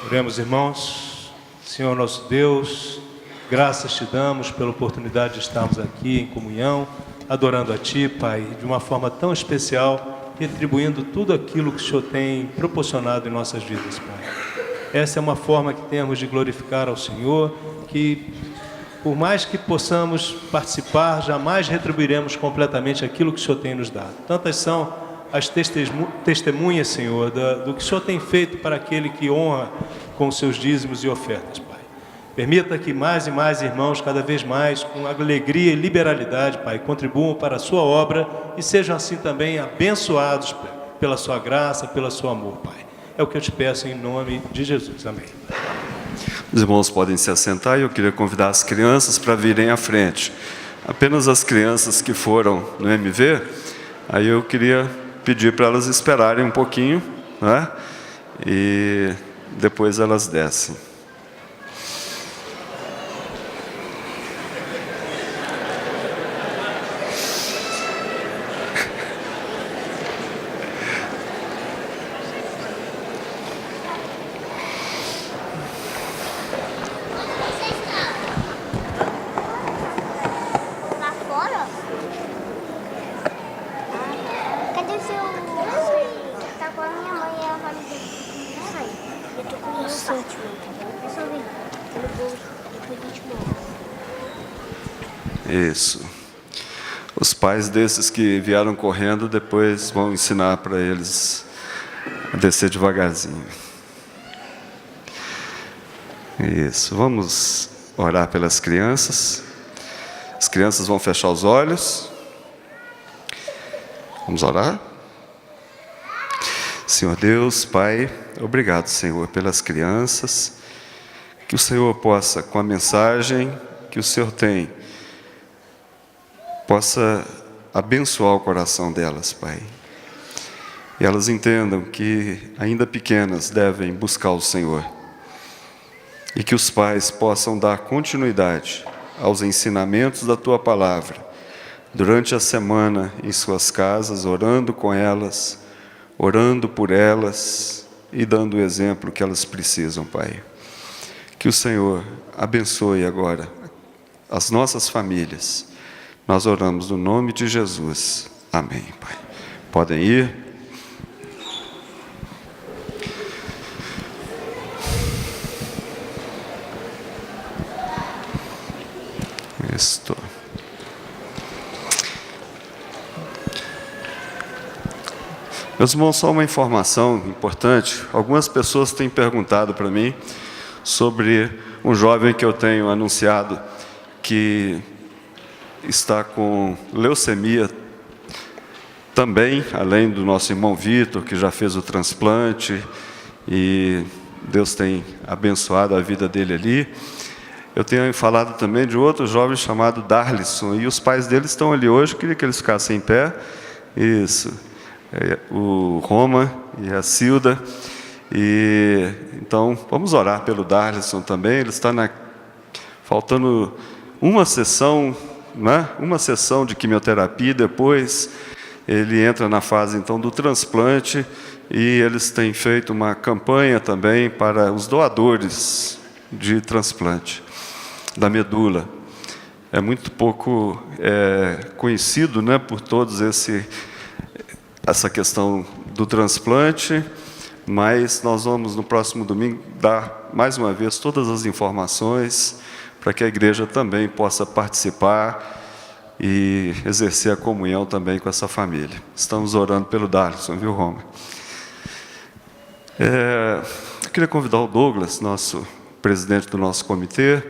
Oremos, irmãos. Senhor nosso Deus, graças te damos pela oportunidade de estarmos aqui em comunhão, adorando a Ti, Pai, de uma forma tão especial, retribuindo tudo aquilo que o Senhor tem proporcionado em nossas vidas, Pai. Essa é uma forma que temos de glorificar ao Senhor, que por mais que possamos participar, jamais retribuiremos completamente aquilo que o Senhor tem nos dado. Tantas são as testemunhas, Senhor, do que o Senhor tem feito para aquele que honra com os seus dízimos e ofertas, Pai. Permita que mais e mais irmãos, cada vez mais, com alegria e liberalidade, Pai, contribuam para a sua obra e sejam assim também abençoados pela sua graça, pelo seu amor, Pai. É o que eu te peço em nome de Jesus. Amém. Os irmãos podem se assentar e eu queria convidar as crianças para virem à frente. Apenas as crianças que foram no MV, aí eu queria pedir para elas esperarem um pouquinho, né? E depois elas descem. Isso. Os pais desses que vieram correndo, depois vão ensinar para eles a descer devagarzinho. Isso. Vamos orar pelas crianças. As crianças vão fechar os olhos. Vamos orar? Senhor Deus, Pai, obrigado, Senhor, pelas crianças. Que o Senhor possa, com a mensagem que o Senhor tem, possa abençoar o coração delas, Pai. E elas entendam que, ainda pequenas, devem buscar o Senhor. E que os pais possam dar continuidade aos ensinamentos da Tua Palavra, durante a semana em suas casas, orando com elas, orando por elas e dando o exemplo que elas precisam, Pai. Que o Senhor abençoe agora as nossas famílias. Nós oramos no nome de Jesus. Amém, Pai. Podem ir. Estou. Meus irmãos, só uma informação importante. Algumas pessoas têm perguntado para mim sobre um jovem que eu tenho anunciado que está com leucemia também, além do nosso irmão Vitor, que já fez o transplante, e Deus tem abençoado a vida dele ali. Eu tenho falado também de outro jovem chamado Darlisson, e os pais dele estão ali hoje, eu queria que eles ficassem em pé. Isso, o Roma e a Cilda. E então, vamos orar pelo Darlisson também. Ele está faltando uma sessão, né? Uma sessão de quimioterapia, depois ele entra na fase então do transplante, e eles têm feito uma campanha também para os doadores de transplante da medula. É muito pouco conhecido, né, por todos essa questão do transplante, mas nós vamos no próximo domingo dar mais uma vez todas as informações para que a igreja também possa participar e exercer a comunhão também com essa família. Estamos orando pelo Darlisson, viu, Roma? Eu queria convidar o Douglas, nosso presidente do nosso comitê.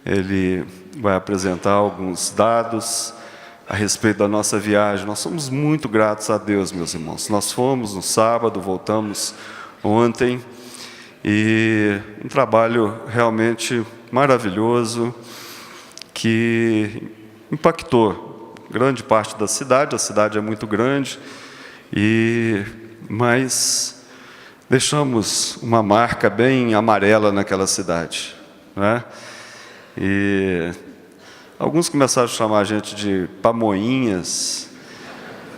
Ele vai apresentar alguns dados a respeito da nossa viagem. Nós somos muito gratos a Deus, meus irmãos. Nós fomos no sábado, voltamos ontem, e um trabalho realmente maravilhoso que impactou grande parte da cidade. A cidade é muito grande, mas deixamos uma marca bem amarela naquela cidade, né? E alguns começaram a chamar a gente de pamoinhas,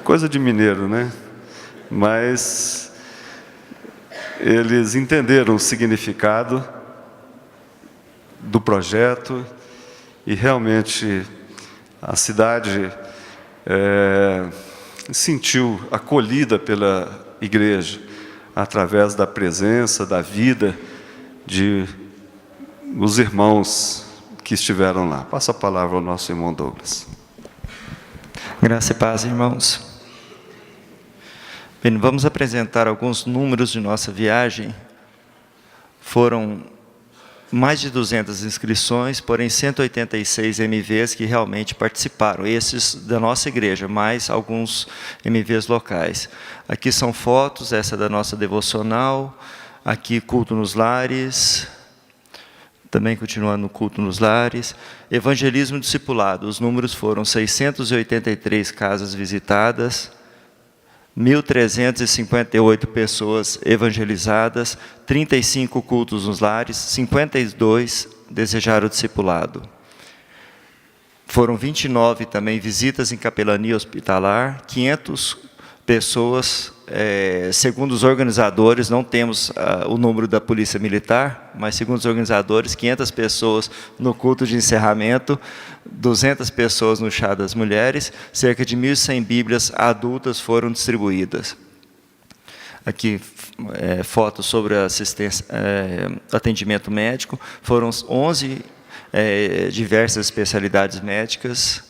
coisa de mineiro, né? Mas eles entenderam o significado do projeto e realmente a cidade sentiu acolhida pela igreja através da presença, da vida de os irmãos que estiveram lá. Passa a palavra ao nosso irmão Douglas. Graça e paz, irmãos. Bem, vamos apresentar alguns números de nossa viagem. Foram mais de 200 inscrições, porém 186 MVs que realmente participaram, esses da nossa igreja, mais alguns MVs locais. Aqui são fotos, essa da nossa devocional, aqui culto nos lares, também continuando no culto nos lares. Evangelismo discipulado, os números foram 683 casas visitadas, 1.358 pessoas evangelizadas, 35 cultos nos lares, 52 desejaram o discipulado. Foram 29 também visitas em capelania hospitalar, 500 pessoas, segundo os organizadores, não temos o número da Polícia Militar, mas segundo os organizadores, 500 pessoas no culto de encerramento, 200 pessoas no chá das mulheres, cerca de 1.100 Bíblias adultas foram distribuídas. Aqui, fotos sobre assistência, atendimento médico, foram 11 diversas especialidades médicas,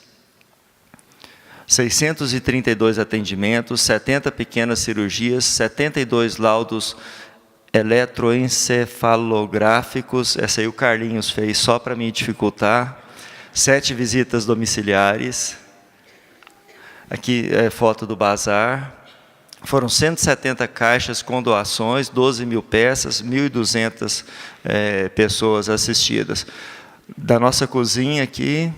632 atendimentos, 70 pequenas cirurgias, 72 laudos eletroencefalográficos, essa aí o Carlinhos fez só para me dificultar, 7 visitas domiciliares, aqui foto do bazar, foram 170 caixas com doações, 12.000 peças, 1.200 pessoas assistidas. Da nossa cozinha aqui,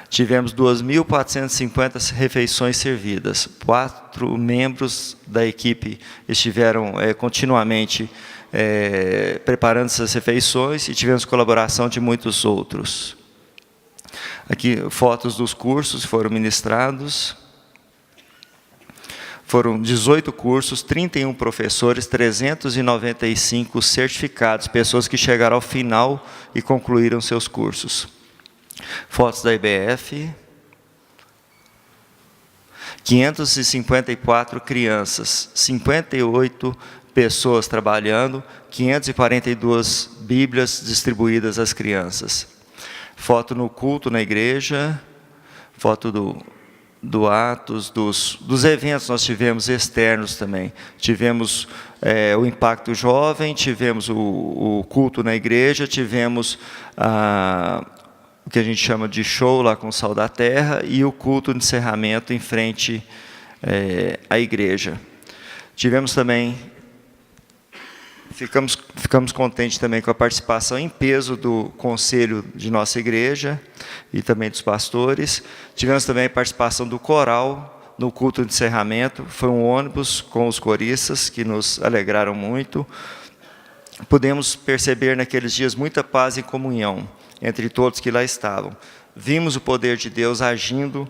tivemos 2.450 refeições servidas. 4 membros da equipe estiveram continuamente preparando essas refeições e tivemos colaboração de muitos outros. Aqui, fotos dos cursos que foram ministrados. Foram 18 cursos, 31 professores, 395 certificados, pessoas que chegaram ao final e concluíram seus cursos. Fotos da IBF, 554 crianças, 58 pessoas trabalhando, 542 Bíblias distribuídas às crianças. Foto no culto na igreja, foto do Atos, dos eventos nós tivemos externos também. Tivemos o Impacto Jovem, tivemos o culto na igreja, tivemos o que a gente chama de show lá com o Sal da Terra e o culto de encerramento em frente à igreja. Tivemos também, ficamos contentes também com a participação em peso do conselho de nossa igreja e também dos pastores. Tivemos também a participação do coral no culto de encerramento, foi um ônibus com os coristas que nos alegraram muito. Pudemos perceber naqueles dias muita paz e comunhão entre todos que lá estavam. Vimos o poder de Deus agindo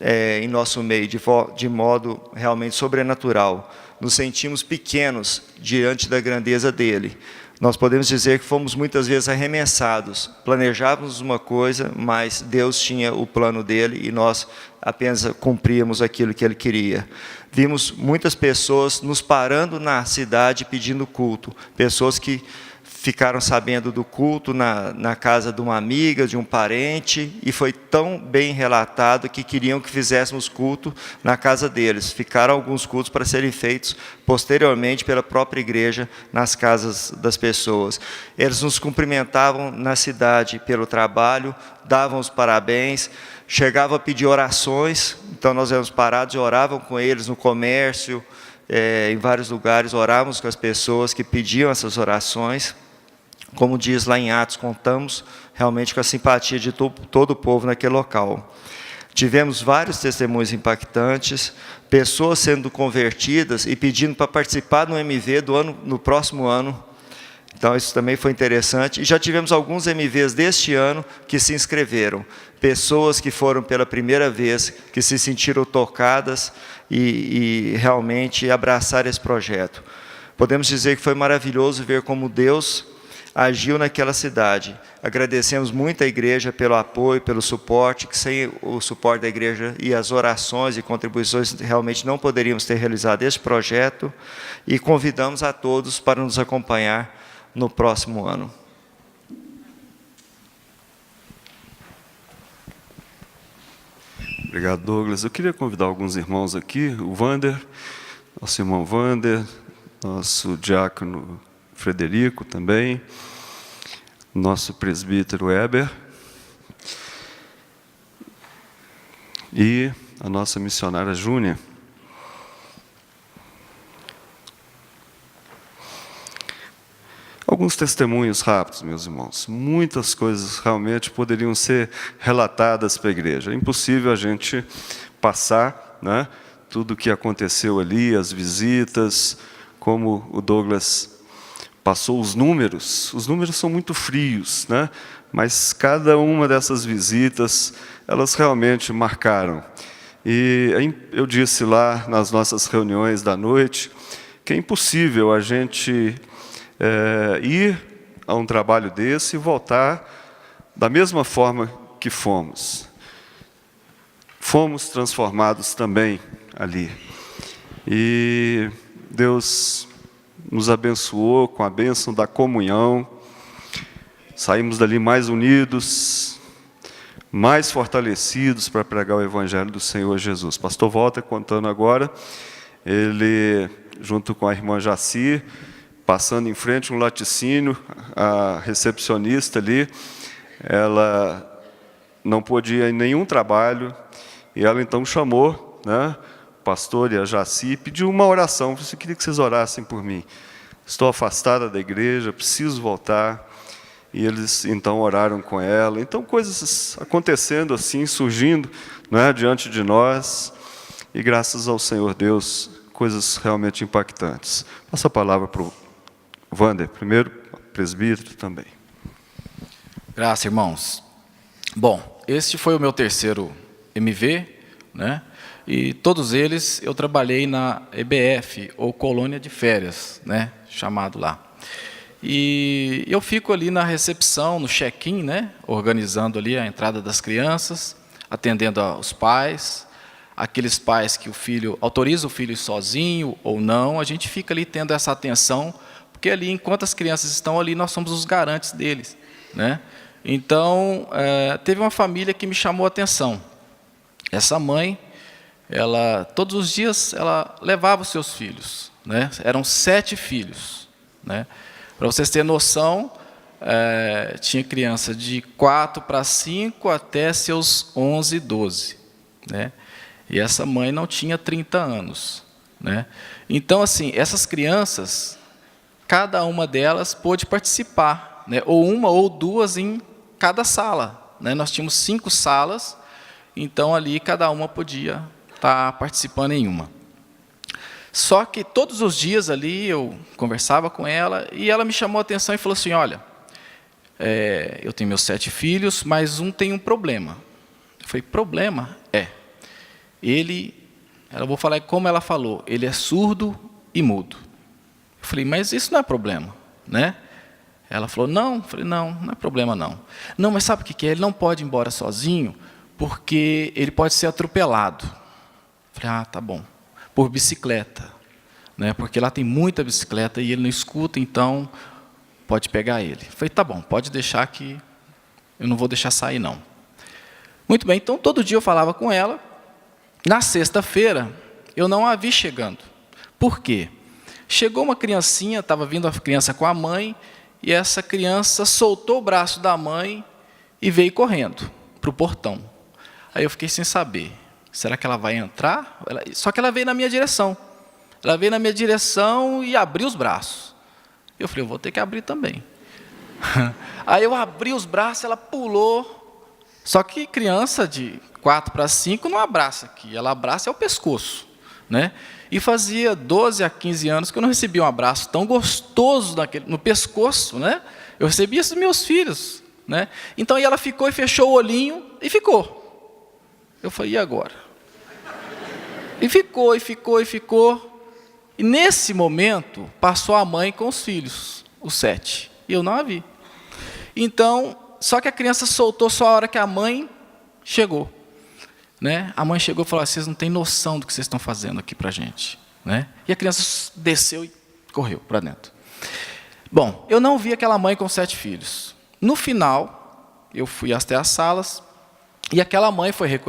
em nosso meio, de modo realmente sobrenatural. Nos sentimos pequenos diante da grandeza dEle. Nós podemos dizer que fomos muitas vezes arremessados. Planejávamos uma coisa, mas Deus tinha o plano dEle e nós apenas cumpríamos aquilo que Ele queria. Vimos muitas pessoas nos parando na cidade pedindo culto. Pessoas que ficaram sabendo do culto na casa de uma amiga, de um parente, e foi tão bem relatado que queriam que fizéssemos culto na casa deles. Ficaram alguns cultos para serem feitos posteriormente pela própria igreja nas casas das pessoas. Eles nos cumprimentavam na cidade pelo trabalho, davam os parabéns, chegavam a pedir orações, então nós éramos parados e oravam com eles no comércio, em vários lugares, orávamos com as pessoas que pediam essas orações. Como diz lá em Atos, contamos realmente com a simpatia de todo o povo naquele local. Tivemos vários testemunhos impactantes, pessoas sendo convertidas e pedindo para participar do MV no próximo ano. Então, isso também foi interessante. E já tivemos alguns MVs deste ano que se inscreveram. Pessoas que foram pela primeira vez, que se sentiram tocadas e realmente abraçaram esse projeto. Podemos dizer que foi maravilhoso ver como Deus agiu naquela cidade. Agradecemos muito à igreja pelo apoio, pelo suporte, que sem o suporte da igreja e as orações e contribuições realmente não poderíamos ter realizado esse projeto, e convidamos a todos para nos acompanhar no próximo ano. Obrigado, Douglas. Eu queria convidar alguns irmãos aqui, o Wander, nosso irmão Wander, nosso diácono Frederico também, nosso presbítero Weber e a nossa missionária Júnia. Alguns testemunhos rápidos, meus irmãos. Muitas coisas realmente poderiam ser relatadas para a igreja. É impossível a gente passar, né, tudo o que aconteceu ali, as visitas, como o Douglas passou os números. Os números são muito frios, né? Mas cada uma dessas visitas, elas realmente marcaram. E eu disse lá nas nossas reuniões da noite que é impossível a gente ir a um trabalho desse e voltar da mesma forma que fomos. Fomos transformados também ali. E Deus nos abençoou com a bênção da comunhão. Saímos dali mais unidos, mais fortalecidos para pregar o Evangelho do Senhor Jesus. Pastor Walter contando agora, ele, junto com a irmã Jaci, passando em frente a um laticínio, a recepcionista ali, ela não pôde ir em nenhum trabalho, e ela então chamou, né, o pastor e a Jaci, pediu uma oração. Eu queria que vocês orassem por mim. Estou afastada da igreja, preciso voltar. E eles então oraram com ela. Então coisas acontecendo assim, surgindo, né, diante de nós, e graças ao Senhor Deus, coisas realmente impactantes. Passo a palavra para o Wander, primeiro presbítero também. Graças, irmãos. Bom, este foi o meu terceiro MV, né? E todos eles eu trabalhei na EBF, ou Colônia de Férias, né? Chamado lá. E eu fico ali na recepção, no check-in, né? Organizando ali a entrada das crianças, atendendo aos pais, aqueles pais que o filho autoriza o filho sozinho ou não, a gente fica ali tendo essa atenção, porque ali, enquanto as crianças estão ali, nós somos os garantes deles, né? Então, teve uma família que me chamou a atenção. Essa mãe, ela, todos os dias, ela levava os seus filhos, né? Eram 7 filhos, né? Para vocês terem noção, tinha criança de 4 para 5 até seus 11, 12, né? E essa mãe não tinha 30 anos, né? Então, assim, essas crianças, cada uma delas pôde participar, né? Ou uma ou duas em cada sala, né? Nós tínhamos 5 salas, então ali cada uma podia estar participando em uma. Só que todos os dias ali eu conversava com ela e ela me chamou a atenção e falou assim: olha, eu tenho meus 7 filhos, mas um tem um problema. Eu falei: problema? Ela, vou falar como ela falou, ele é surdo e mudo. Eu falei: mas isso não é problema, né? Ela falou: não. Eu falei: não é problema não. Não, mas sabe o que é? Ele não pode ir embora sozinho, porque ele pode ser atropelado. Eu falei: ah, tá bom. Por bicicleta, né? Porque lá tem muita bicicleta e ele não escuta, então pode pegar ele. Eu falei: tá bom, pode deixar que eu não vou deixar sair não. Muito bem, então todo dia eu falava com ela. Na sexta-feira, eu não a vi chegando. Por quê? Chegou uma criancinha, estava vindo a criança com a mãe, e essa criança soltou o braço da mãe e veio correndo para o portão. Aí eu fiquei sem saber. Será que ela vai entrar? Só que ela veio na minha direção. Ela veio na minha direção e abriu os braços. Eu falei: eu vou ter que abrir também. Aí eu abri os braços, ela pulou. Só que criança de 4 para 5 não abraça aqui, ela abraça o pescoço, né? E fazia 12 a 15 anos que eu não recebia um abraço tão gostoso no pescoço, né? Eu recebia isso dos meus filhos, né? Então ela ficou e fechou o olhinho e ficou. Eu falei: e agora? E ficou. E nesse momento, passou a mãe com os filhos, os 7. E eu não a vi. Então, só que a criança soltou só a hora que a mãe chegou. Né? A mãe chegou e falou, vocês não têm noção do que vocês estão fazendo aqui para a gente. Né? E a criança desceu e correu para dentro. Bom, eu não vi aquela mãe com 7 filhos. No final, eu fui até as salas, e aquela mãe foi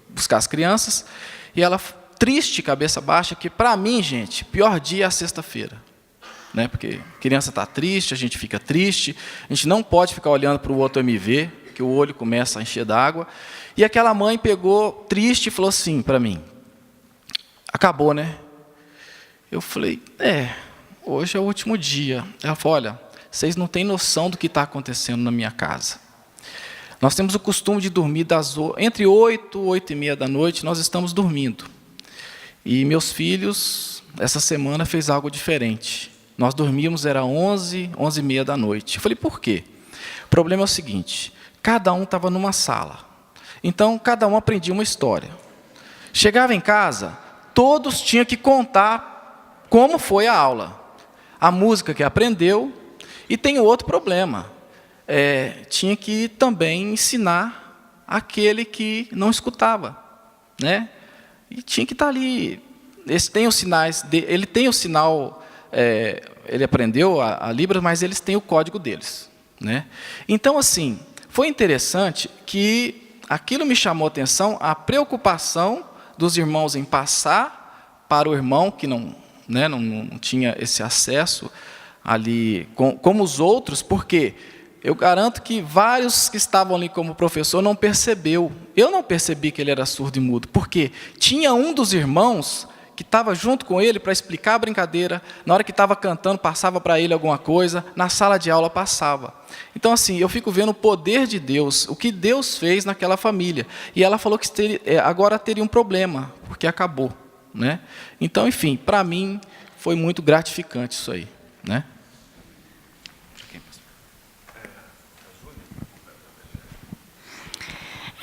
buscar as crianças, e ela, triste, cabeça baixa, que para mim, gente, pior dia é a sexta-feira. Né? Porque a criança está triste, a gente fica triste, a gente não pode ficar olhando para o outro MV, que o olho começa a encher d'água. E aquela mãe pegou, triste, e falou assim para mim, acabou, né? Eu falei, hoje é o último dia. Ela falou, olha, vocês não têm noção do que está acontecendo na minha casa. Nós temos o costume de dormir entre 8 e 8 e meia da noite, nós estamos dormindo. E meus filhos, essa semana, fez algo diferente. Nós dormíamos, era 11, 11 e meia da noite. Eu falei, por quê? O problema é o seguinte, cada um estava numa sala. Então, cada um aprendia uma história. Chegava em casa, todos tinham que contar como foi a aula. A música que aprendeu, e tem outro problema. Tinha que também ensinar aquele que não escutava. Né? E tinha que estar ali. Ele tem o sinal, ele aprendeu a Libras, mas eles têm o código deles. Né? Então, assim, foi interessante que aquilo me chamou a atenção, a preocupação dos irmãos em passar para o irmão que não tinha esse acesso ali como os outros, porque eu garanto que vários que estavam ali como professor não percebeu. Eu não percebi que ele era surdo e mudo, porque tinha um dos irmãos que estava junto com ele para explicar a brincadeira, na hora que estava cantando, passava para ele alguma coisa, na sala de aula passava. Então, assim, eu fico vendo o poder de Deus, o que Deus fez naquela família. E ela falou que agora teria um problema, porque acabou. Né? Então, enfim, para mim, foi muito gratificante isso aí. Né?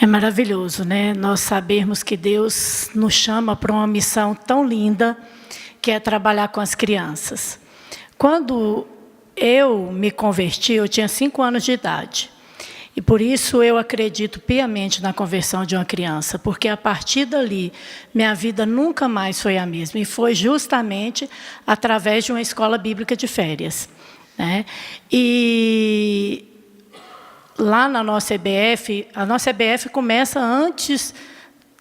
É maravilhoso, né? Nós sabermos que Deus nos chama para uma missão tão linda, que é trabalhar com as crianças. Quando eu me converti, eu tinha 5 anos de idade. E por isso eu acredito piamente na conversão de uma criança, porque a partir dali, minha vida nunca mais foi a mesma. E foi justamente através de uma escola bíblica de férias. Né? E lá na nossa EBF, a nossa EBF começa antes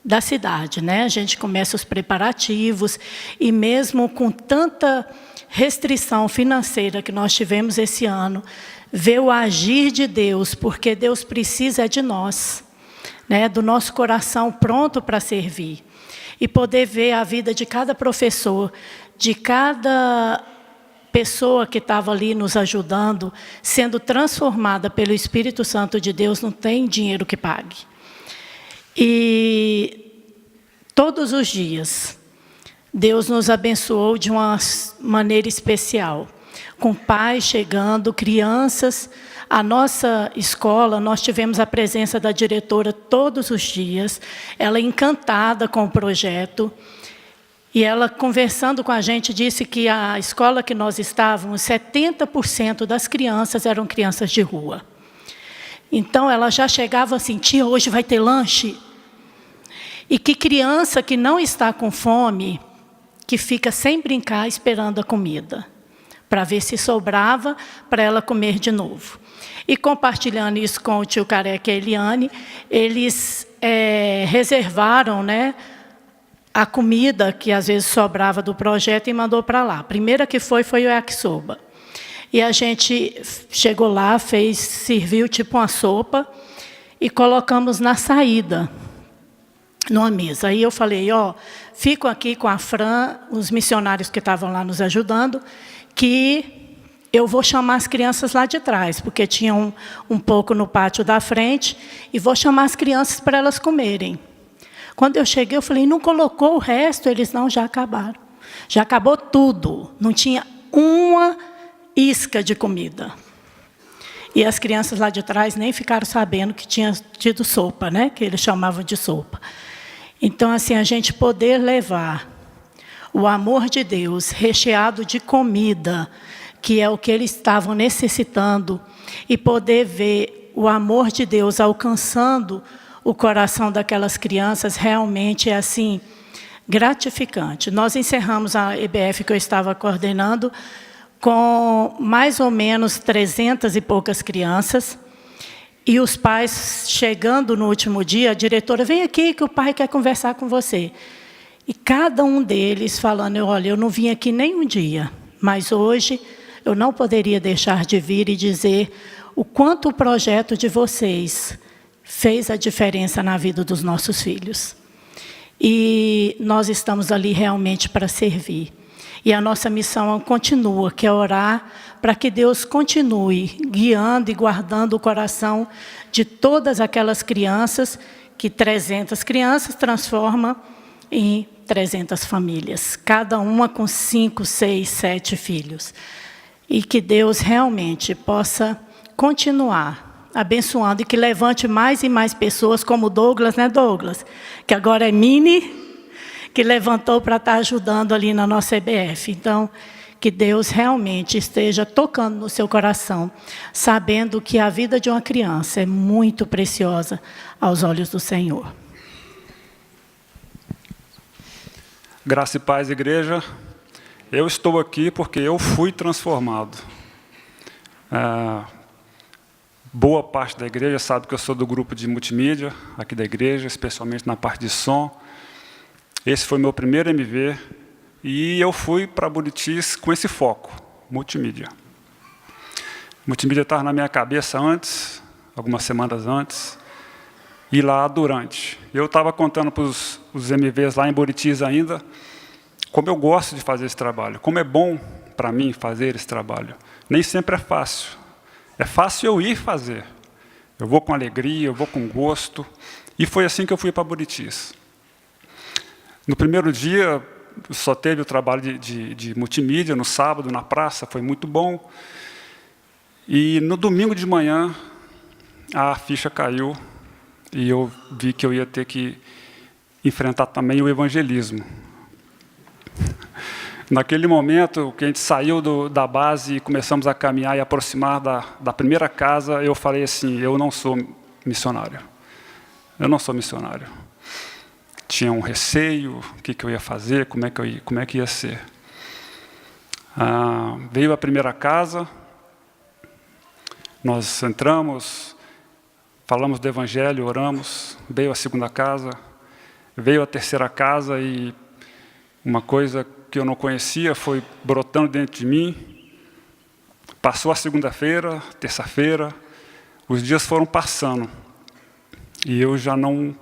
da cidade, né? A gente começa os preparativos, e mesmo com tanta restrição financeira que nós tivemos esse ano, ver o agir de Deus, porque Deus precisa de nós, né? Do nosso coração pronto para servir. E poder ver a vida de cada professor, de cada pessoa que estava ali nos ajudando, sendo transformada pelo Espírito Santo de Deus, não tem dinheiro que pague. E todos os dias, Deus nos abençoou de uma maneira especial, com pais chegando, crianças. A nossa escola, nós tivemos a presença da diretora todos os dias, ela encantada com o projeto. E ela, conversando com a gente, disse que a escola que nós estávamos, 70% das crianças eram crianças de rua. Então, ela já chegava assim, tia, hoje vai ter lanche? E que criança que não está com fome, que fica sem brincar esperando a comida, para ver se sobrava para ela comer de novo. E compartilhando isso com o tio Careca e a Eliane, eles reservaram, né, a comida que às vezes sobrava do projeto e mandou para lá. A primeira que foi o yakisoba. E a gente chegou lá, serviu tipo uma sopa e colocamos na saída, numa mesa. Aí eu falei, fico aqui com a Fran, os missionários que estavam lá nos ajudando, que eu vou chamar as crianças lá de trás, porque tinha um pouco no pátio da frente, e vou chamar as crianças para elas comerem. Quando eu cheguei, eu falei, não colocou o resto? Eles, não, já acabaram. Já acabou tudo. Não tinha uma isca de comida. E as crianças lá de trás nem ficaram sabendo que tinha tido sopa, né? Que eles chamavam de sopa. Então, assim, a gente poder levar o amor de Deus recheado de comida, que é o que eles estavam necessitando, e poder ver o amor de Deus alcançando o coração daquelas crianças, realmente é assim, gratificante. Nós encerramos a EBF que eu estava coordenando com mais ou menos 300 e poucas crianças, e os pais chegando no último dia, a diretora, vem aqui que o pai quer conversar com você. E cada um deles falando, olha, eu não vim aqui nem um dia, mas hoje eu não poderia deixar de vir e dizer o quanto o projeto de vocês fez a diferença na vida dos nossos filhos. E nós estamos ali realmente para servir. E a nossa missão continua, que é orar para que Deus continue guiando e guardando o coração de todas aquelas crianças, que 300 crianças transforma em 300 famílias, cada uma com 5, 6, 7 filhos. E que Deus realmente possa continuar abençoando e que levante mais e mais pessoas como o Douglas, né, Douglas? Que agora é Mini, que levantou para estar ajudando ali na nossa EBF. Então, que Deus realmente esteja tocando no seu coração, sabendo que a vida de uma criança é muito preciosa aos olhos do Senhor. Graça e paz, igreja. Eu estou aqui porque eu fui transformado. Boa parte da igreja sabe que eu sou do grupo de multimídia aqui da igreja, especialmente na parte de som. Esse foi meu primeiro MV e eu fui para Buritis com esse foco, multimídia. Multimídia estava na minha cabeça antes, algumas semanas antes, e lá durante. Eu estava contando para os MVs lá em Buritis ainda, como eu gosto de fazer esse trabalho, como é bom para mim fazer esse trabalho. Nem sempre é fácil. É fácil eu ir fazer. Eu vou com alegria, eu vou com gosto. E foi assim que eu fui para Buritis. No primeiro dia, só teve o trabalho de multimídia, no sábado, na praça, foi muito bom. E no domingo de manhã, a ficha caiu e eu vi que eu ia ter que enfrentar também o evangelismo. Naquele momento, que a gente saiu da base e começamos a caminhar e aproximar da primeira casa, eu falei assim, eu não sou missionário. Eu não sou missionário. Tinha um receio, o que eu ia fazer, como é que ia ser. Veio a primeira casa, nós entramos, falamos do evangelho, oramos, veio a segunda casa, veio a terceira casa e uma coisa que eu não conhecia foi brotando dentro de mim. Passou a segunda-feira, terça-feira, os dias foram passando. E eu já não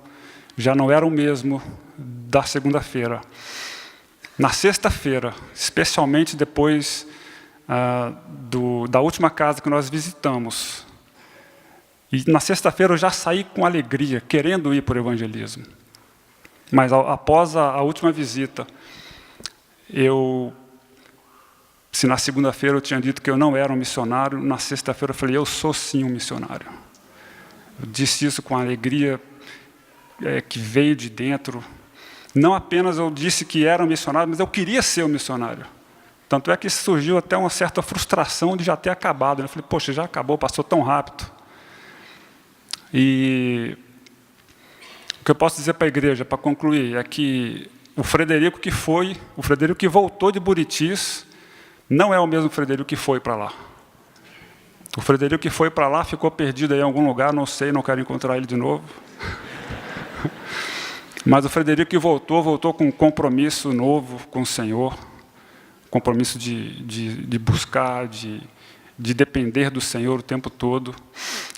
era o mesmo da segunda-feira. Na sexta-feira, especialmente depois da última casa que nós visitamos, e na sexta-feira eu já saí com alegria, querendo ir para o evangelismo. Mas após a última visita, se na segunda-feira eu tinha dito que eu não era um missionário, na sexta-feira eu falei, eu sou sim um missionário. Eu disse isso com alegria que veio de dentro. Não apenas eu disse que era um missionário, mas eu queria ser um missionário. Tanto é que surgiu até uma certa frustração de já ter acabado. Eu falei, poxa, já acabou, passou tão rápido. E o que eu posso dizer para a igreja, para concluir, é que o Frederico que voltou de Buritis, não é o mesmo Frederico que foi para lá. O Frederico que foi para lá ficou perdido aí em algum lugar, não sei, não quero encontrar ele de novo. Mas o Frederico que voltou com um compromisso novo com o Senhor, compromisso de buscar, de depender do Senhor o tempo todo.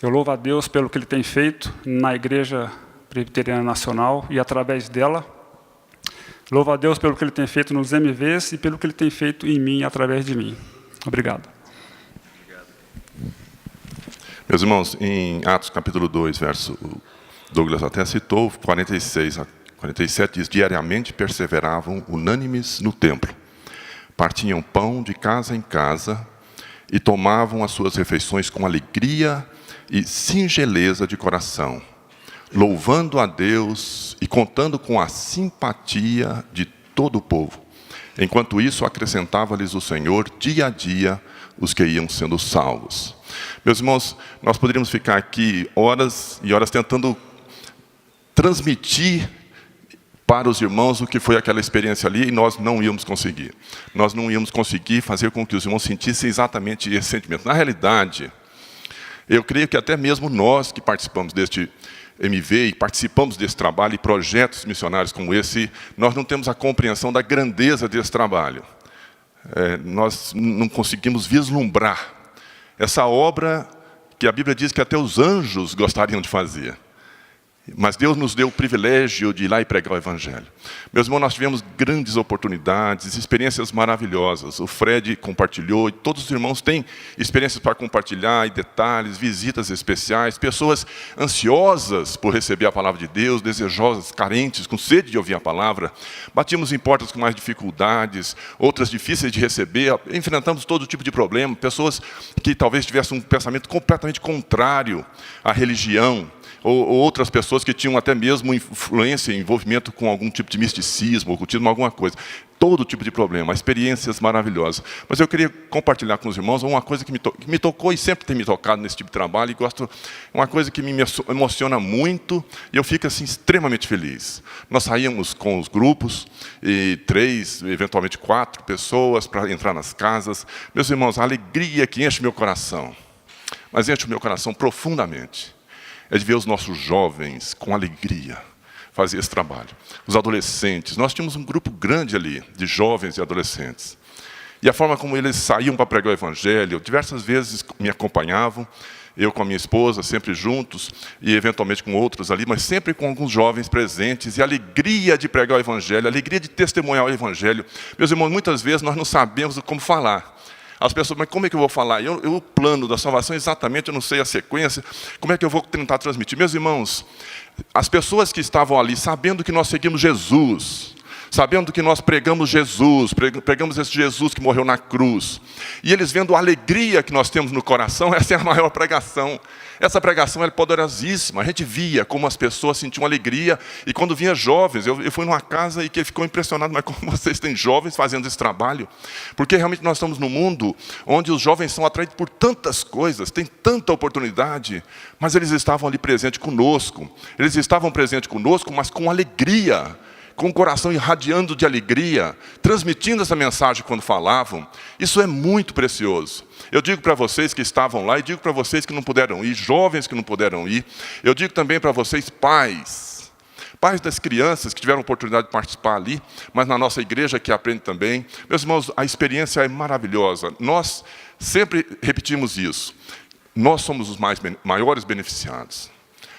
Eu louvo a Deus pelo que Ele tem feito na Igreja Presbiteriana Nacional e através dela. Louvo a Deus pelo que Ele tem feito nos MVs e pelo que Ele tem feito em mim, através de mim. Obrigado. Meus irmãos, em Atos capítulo 2, verso, Douglas até citou, 46 a 47, diz, diariamente perseveravam unânimes no templo, partiam pão de casa em casa e tomavam as suas refeições com alegria e singeleza de coração, louvando a Deus e contando com a simpatia de todo o povo. Enquanto isso, acrescentava-lhes o Senhor, dia a dia, os que iam sendo salvos. Meus irmãos, nós poderíamos ficar aqui horas e horas tentando transmitir para os irmãos o que foi aquela experiência ali, e nós não íamos conseguir. Nós não íamos conseguir fazer com que os irmãos sentissem exatamente esse sentimento. Na realidade, eu creio que até mesmo nós que participamos deste MV e participamos desse trabalho e projetos missionários como esse, nós não temos a compreensão da grandeza desse trabalho. Nós não conseguimos vislumbrar essa obra que a Bíblia diz que até os anjos gostariam de fazer. Mas Deus nos deu o privilégio de ir lá e pregar o Evangelho. Meus irmãos, nós tivemos grandes oportunidades, experiências maravilhosas. O Fred compartilhou, e todos os irmãos têm experiências para compartilhar, e detalhes, visitas especiais, pessoas ansiosas por receber a palavra de Deus, desejosas, carentes, com sede de ouvir a palavra. Batíamos em portas com mais dificuldades, outras difíceis de receber, enfrentamos todo tipo de problema, pessoas que talvez tivessem um pensamento completamente contrário à religião, ou outras pessoas que tinham até mesmo influência, envolvimento com algum tipo de misticismo, ocultismo, alguma coisa. Todo tipo de problema, experiências maravilhosas. Mas eu queria compartilhar com os irmãos uma coisa que me tocou e sempre tem me tocado nesse tipo de trabalho, e gosto, uma coisa que me emociona muito, e eu fico assim extremamente feliz. Nós saíamos com os grupos, e 3, eventualmente 4 pessoas, para entrar nas casas. Meus irmãos, a alegria que enche meu coração, mas enche o meu coração profundamente, é de ver os nossos jovens com alegria fazer esse trabalho. Os adolescentes, nós tínhamos um grupo grande ali, de jovens e adolescentes. E a forma como eles saíam para pregar o Evangelho, diversas vezes me acompanhavam, eu com a minha esposa, sempre juntos, e eventualmente com outros ali, mas sempre com alguns jovens presentes, e a alegria de pregar o Evangelho, a alegria de testemunhar o Evangelho. Meus irmãos, muitas vezes nós não sabemos como falar. As pessoas, mas como é que eu vou falar? O plano da salvação, exatamente, eu não sei a sequência, como é que eu vou tentar transmitir? Meus irmãos, as pessoas que estavam ali, sabendo que nós seguimos Jesus, sabendo que nós pregamos Jesus, pregamos esse Jesus que morreu na cruz, e eles vendo a alegria que nós temos no coração, essa é a maior pregação. Essa pregação é poderosíssima. A gente via como as pessoas sentiam alegria, e quando vinha jovens, eu fui numa casa e que ele ficou impressionado, mas como vocês têm jovens fazendo esse trabalho? Porque realmente nós estamos num mundo onde os jovens são atraídos por tantas coisas, tem tanta oportunidade, mas eles estavam ali presentes conosco. Eles estavam presentes conosco, mas com alegria, com o coração irradiando de alegria, transmitindo essa mensagem quando falavam. Isso é muito precioso. Eu digo para vocês que estavam lá, e digo para vocês que não puderam ir, jovens que não puderam ir, eu digo também para vocês, pais das crianças que tiveram oportunidade de participar ali, mas na nossa igreja que aprende também. Meus irmãos, a experiência é maravilhosa. Nós sempre repetimos isso. Nós somos os maiores beneficiados.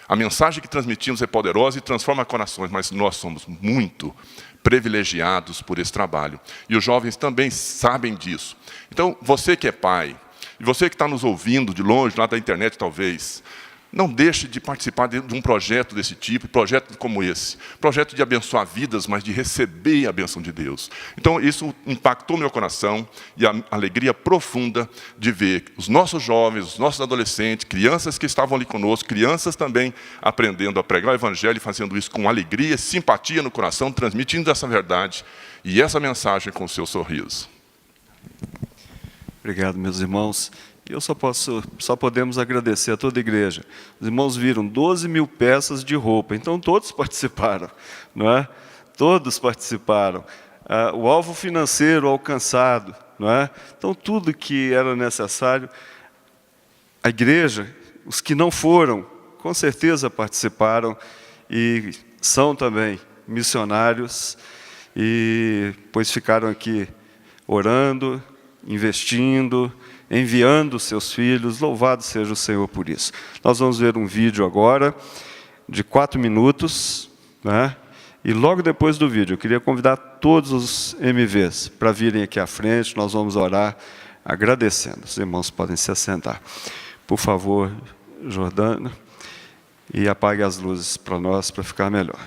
A mensagem que transmitimos é poderosa e transforma corações, mas nós somos muito privilegiados por esse trabalho. E os jovens também sabem disso. Então, você que é pai, e você que está nos ouvindo de longe, lá da internet talvez, não deixe de participar de um projeto desse tipo, projeto como esse. Projeto de abençoar vidas, mas de receber a bênção de Deus. Então, isso impactou meu coração, e a alegria profunda de ver os nossos jovens, os nossos adolescentes, crianças que estavam ali conosco, crianças também aprendendo a pregar o Evangelho, fazendo isso com alegria, simpatia no coração, transmitindo essa verdade e essa mensagem com o seu sorriso. Obrigado, meus irmãos. Só podemos agradecer a toda a igreja. Os irmãos viram 12 mil peças de roupa, então todos participaram, não é? Todos participaram. O alvo financeiro alcançado, não é? Então tudo que era necessário, a igreja, os que não foram, com certeza participaram e são também missionários, e pois ficaram aqui orando, investindo, enviando seus filhos. Louvado seja o Senhor por isso. Nós vamos ver um vídeo agora, de 4 minutos, né? E logo depois do vídeo, eu queria convidar todos os MVs para virem aqui à frente, nós vamos orar agradecendo. Os irmãos podem se assentar. Por favor, Jordana, e apague as luzes para nós, para ficar melhor.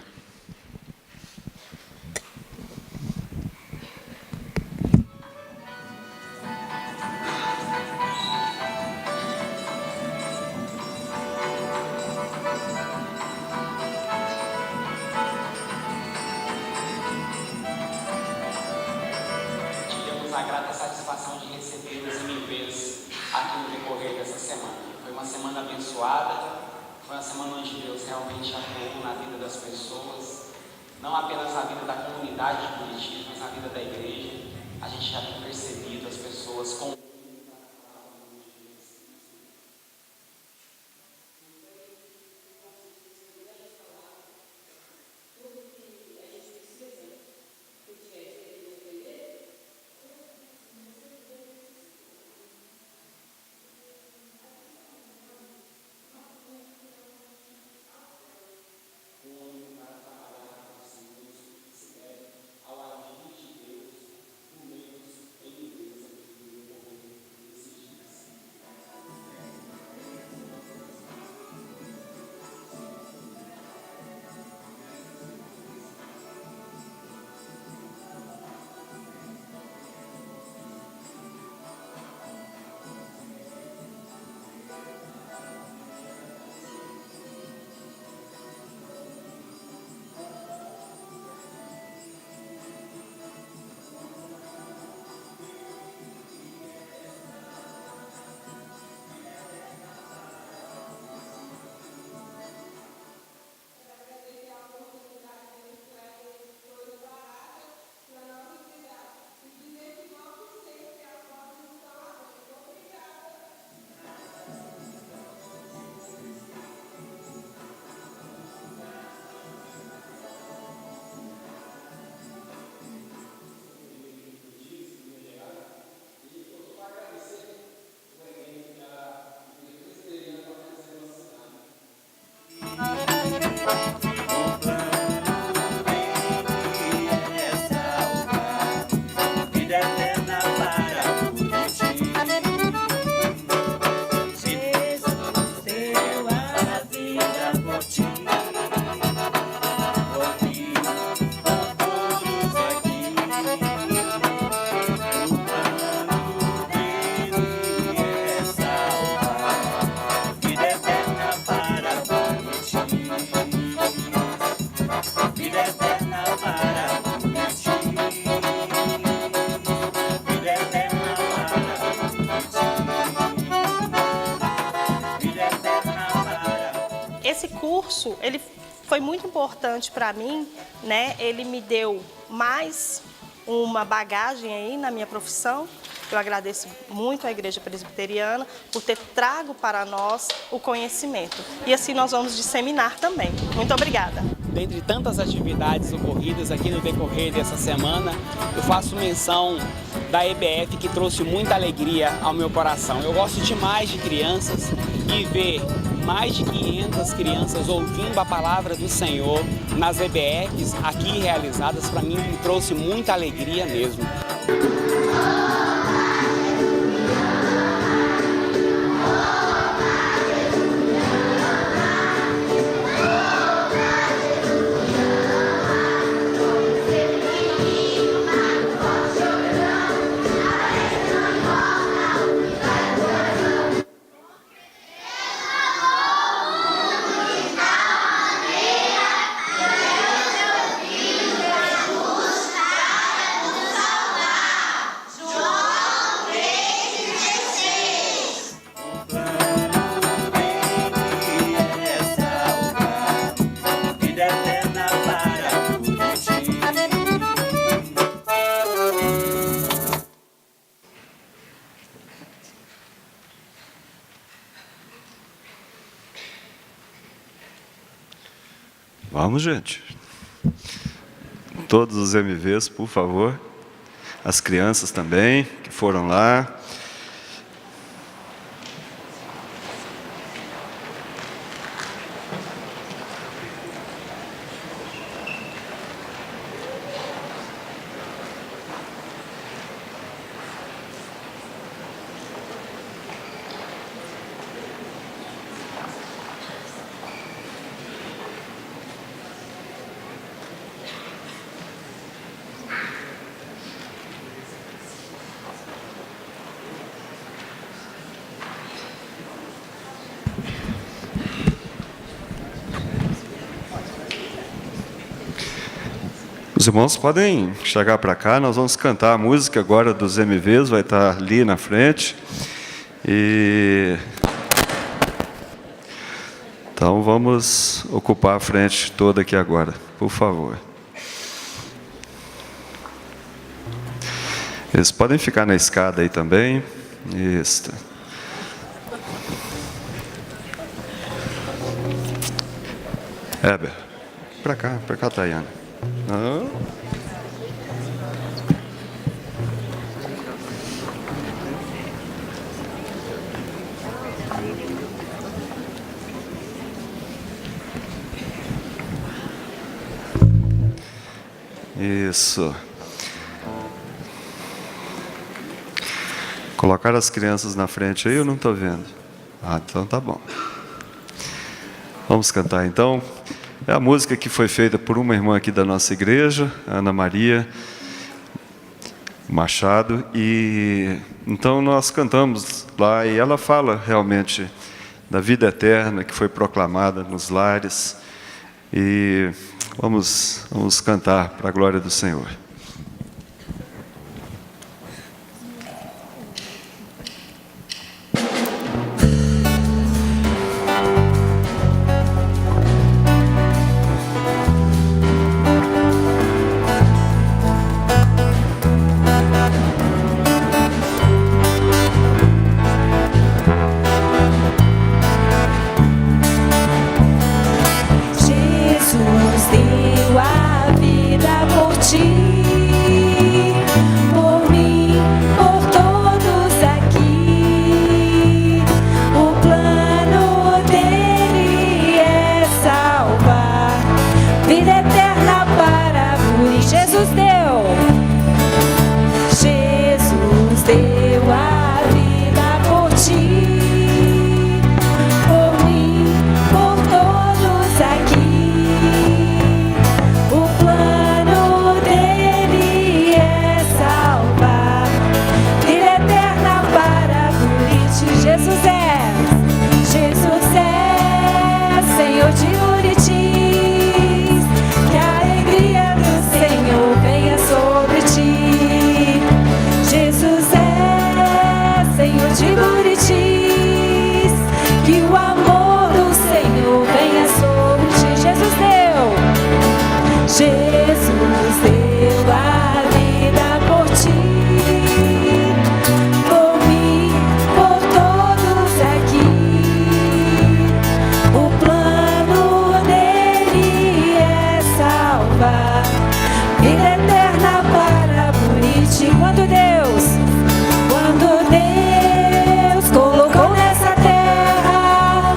receber os MVs aqui no decorrer dessa semana. Foi uma semana abençoada, foi uma semana onde Deus realmente atuou na vida das pessoas, não apenas na vida da comunidade de Curitiba, mas na vida da igreja. A gente já tem percebido as pessoas com Esse curso, ele foi muito importante para mim, né? Ele me deu mais uma bagagem aí na minha profissão. Eu agradeço muito à Igreja Presbiteriana por ter trago para nós o conhecimento. E assim nós vamos disseminar também. Muito obrigada. Dentre tantas atividades ocorridas aqui no decorrer dessa semana, eu faço menção da EBF, que trouxe muita alegria ao meu coração. Eu gosto demais de crianças e ver mais de 500 crianças ouvindo a palavra do Senhor nas EBFs aqui realizadas, para mim me trouxe muita alegria mesmo. Vamos, gente. Todos os MVs, por favor. As crianças também, que foram lá. Os irmãos podem chegar para cá, nós vamos cantar a música agora dos MVs, vai estar ali na frente. Então vamos ocupar a frente toda aqui agora, por favor. Eles podem ficar na escada aí também. Isso. Heber, para cá, Tayana. Não. Isso. Colocar as crianças na frente aí, eu não estou vendo. Ah, então tá bom. Vamos cantar então. É a música que foi feita por uma irmã aqui da nossa igreja, Ana Maria Machado, e então nós cantamos lá e ela fala realmente da vida eterna que foi proclamada nos lares, e vamos cantar para a glória do Senhor. Quando Deus colocou nessa terra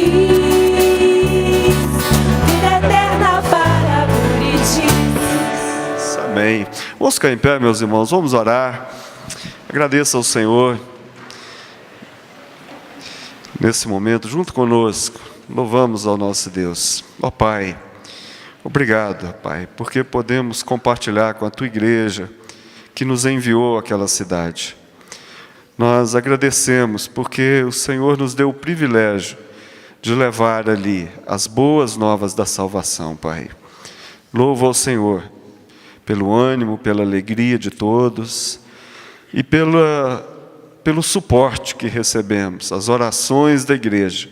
vida eterna para Buritis. Amém. Vamos ficar em pé, meus irmãos, vamos orar. Agradeça ao Senhor nesse momento, junto conosco. Louvamos ao nosso Deus. Ó Pai, obrigado, Pai, porque podemos compartilhar com a Tua igreja que nos enviou àquela cidade. Nós agradecemos porque o Senhor nos deu o privilégio de levar ali as boas novas da salvação, Pai. Louvo ao Senhor pelo ânimo, pela alegria de todos e pelo suporte que recebemos, as orações da igreja,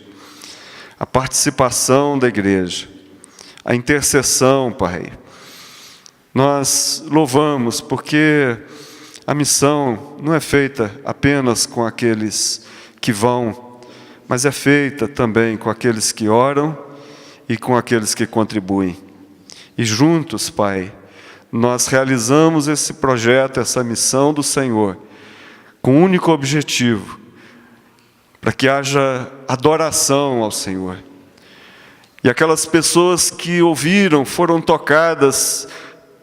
a participação da igreja, a intercessão, Pai. Nós louvamos porque a missão não é feita apenas com aqueles que vão, mas é feita também com aqueles que oram e com aqueles que contribuem. E juntos, Pai, nós realizamos esse projeto, essa missão do Senhor, com um único objetivo, para que haja adoração ao Senhor. E aquelas pessoas que ouviram, foram tocadas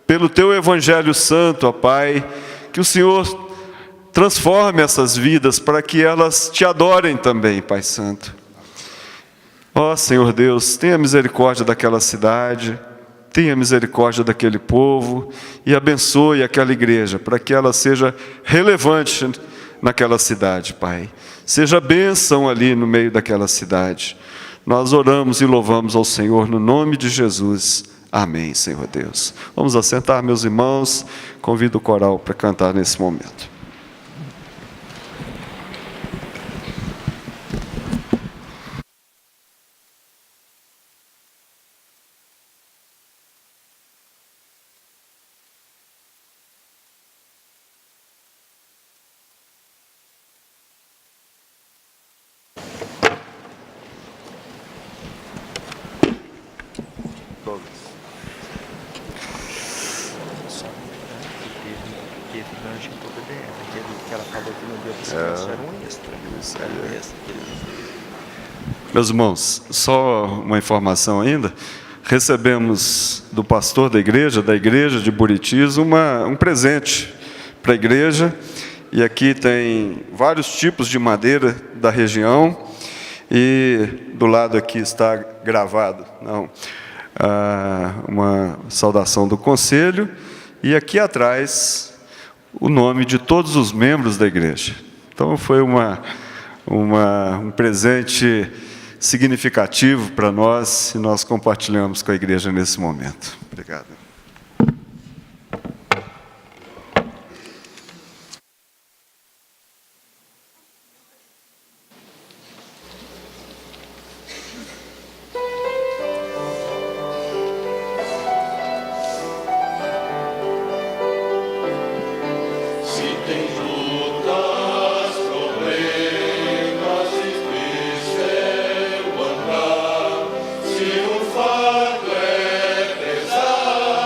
pelo Teu Evangelho Santo, ó Pai, que o Senhor transforme essas vidas para que elas Te adorem também, Pai Santo. Ó Senhor Deus, tenha misericórdia daquela cidade, tenha misericórdia daquele povo e abençoe aquela igreja para que ela seja relevante naquela cidade, Pai. Seja bênção ali no meio daquela cidade. Nós oramos e louvamos ao Senhor no nome de Jesus. Amém, Senhor Deus. Vamos assentar, meus irmãos. Convido o coral para cantar nesse momento. Meus irmãos, só uma informação ainda. Recebemos do pastor da igreja de Buritis, um presente para a igreja. E aqui tem vários tipos de madeira da região. E do lado aqui está gravado uma saudação do conselho. E aqui atrás o nome de todos os membros da igreja. Então foi um presente significativo para nós e nós compartilhamos com a igreja nesse momento. Obrigado. Se o fardo é pesado,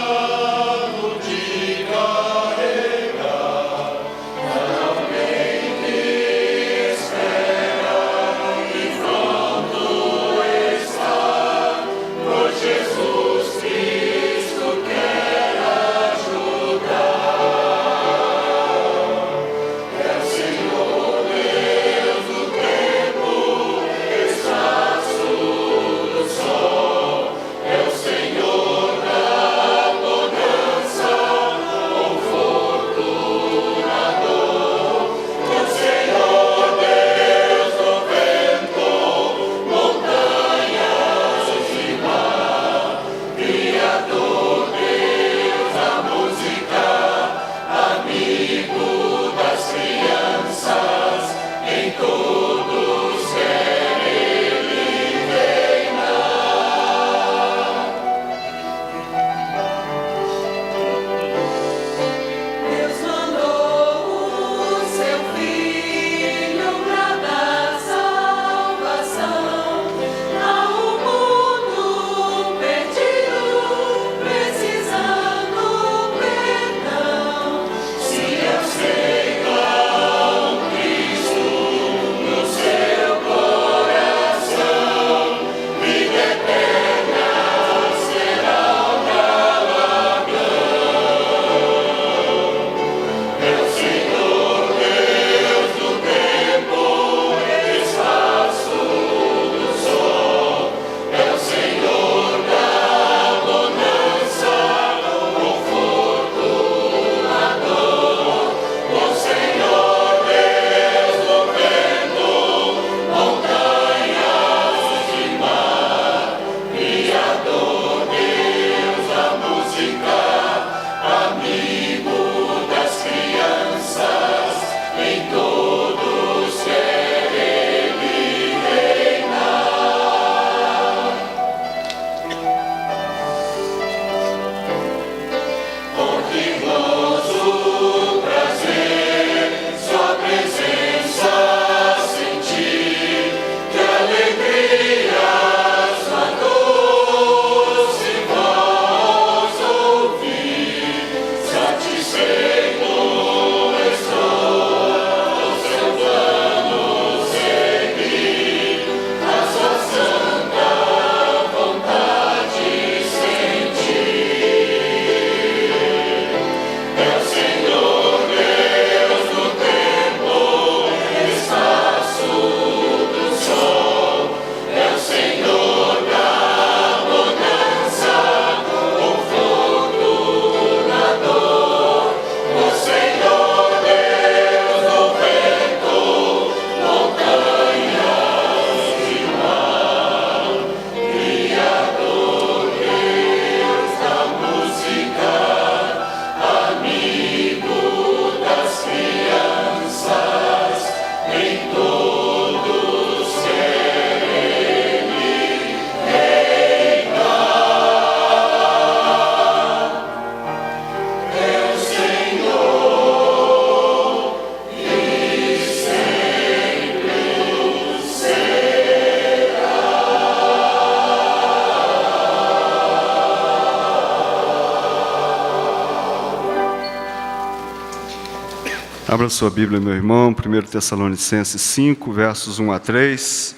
Abra sua Bíblia, meu irmão, 1 Tessalonicenses 5, versos 1 a 3.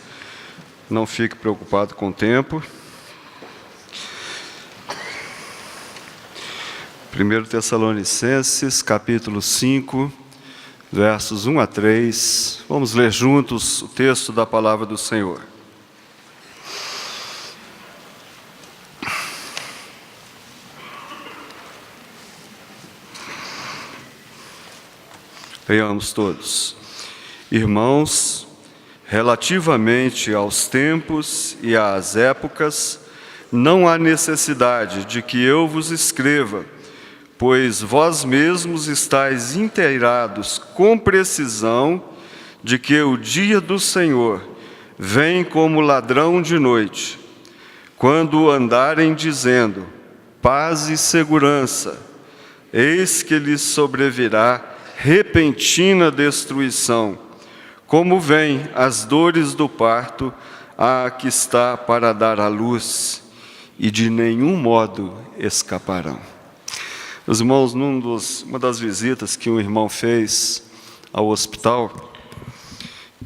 Não fique preocupado com o tempo. 1 Tessalonicenses, capítulo 5, versos 1 a 3. Vamos ler juntos o texto da palavra do Senhor. Leiamos todos. Irmãos, relativamente aos tempos e às épocas, não há necessidade de que eu vos escreva, pois vós mesmos estáis inteirados com precisão de que o dia do Senhor vem como ladrão de noite, quando andarem dizendo, paz e segurança, eis que lhes sobrevirá repentina destruição, como vêm as dores do parto a que está para dar à luz, e de nenhum modo escaparão. Meus irmãos, uma das visitas que um irmão fez ao hospital,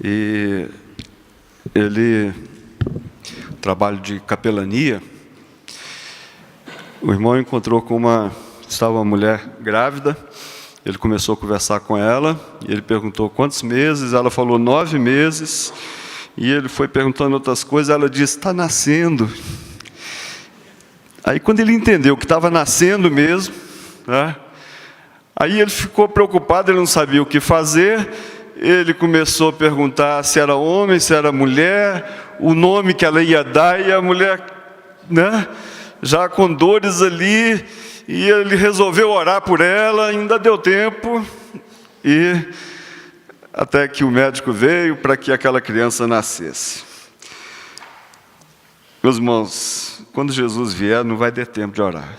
e ele, trabalho de capelania, o irmão encontrou estava uma mulher grávida. Ele começou a conversar com ela, e ele perguntou quantos meses, ela falou 9 meses, e ele foi perguntando outras coisas, ela disse, está nascendo. Aí quando ele entendeu que estava nascendo mesmo, né, aí ele ficou preocupado, ele não sabia o que fazer, ele começou a perguntar se era homem, se era mulher, o nome que ela ia dar, e a mulher, né, já com dores ali, e ele resolveu orar por ela, ainda deu tempo, e até que o médico veio para que aquela criança nascesse. Meus irmãos, quando Jesus vier, não vai ter tempo de orar.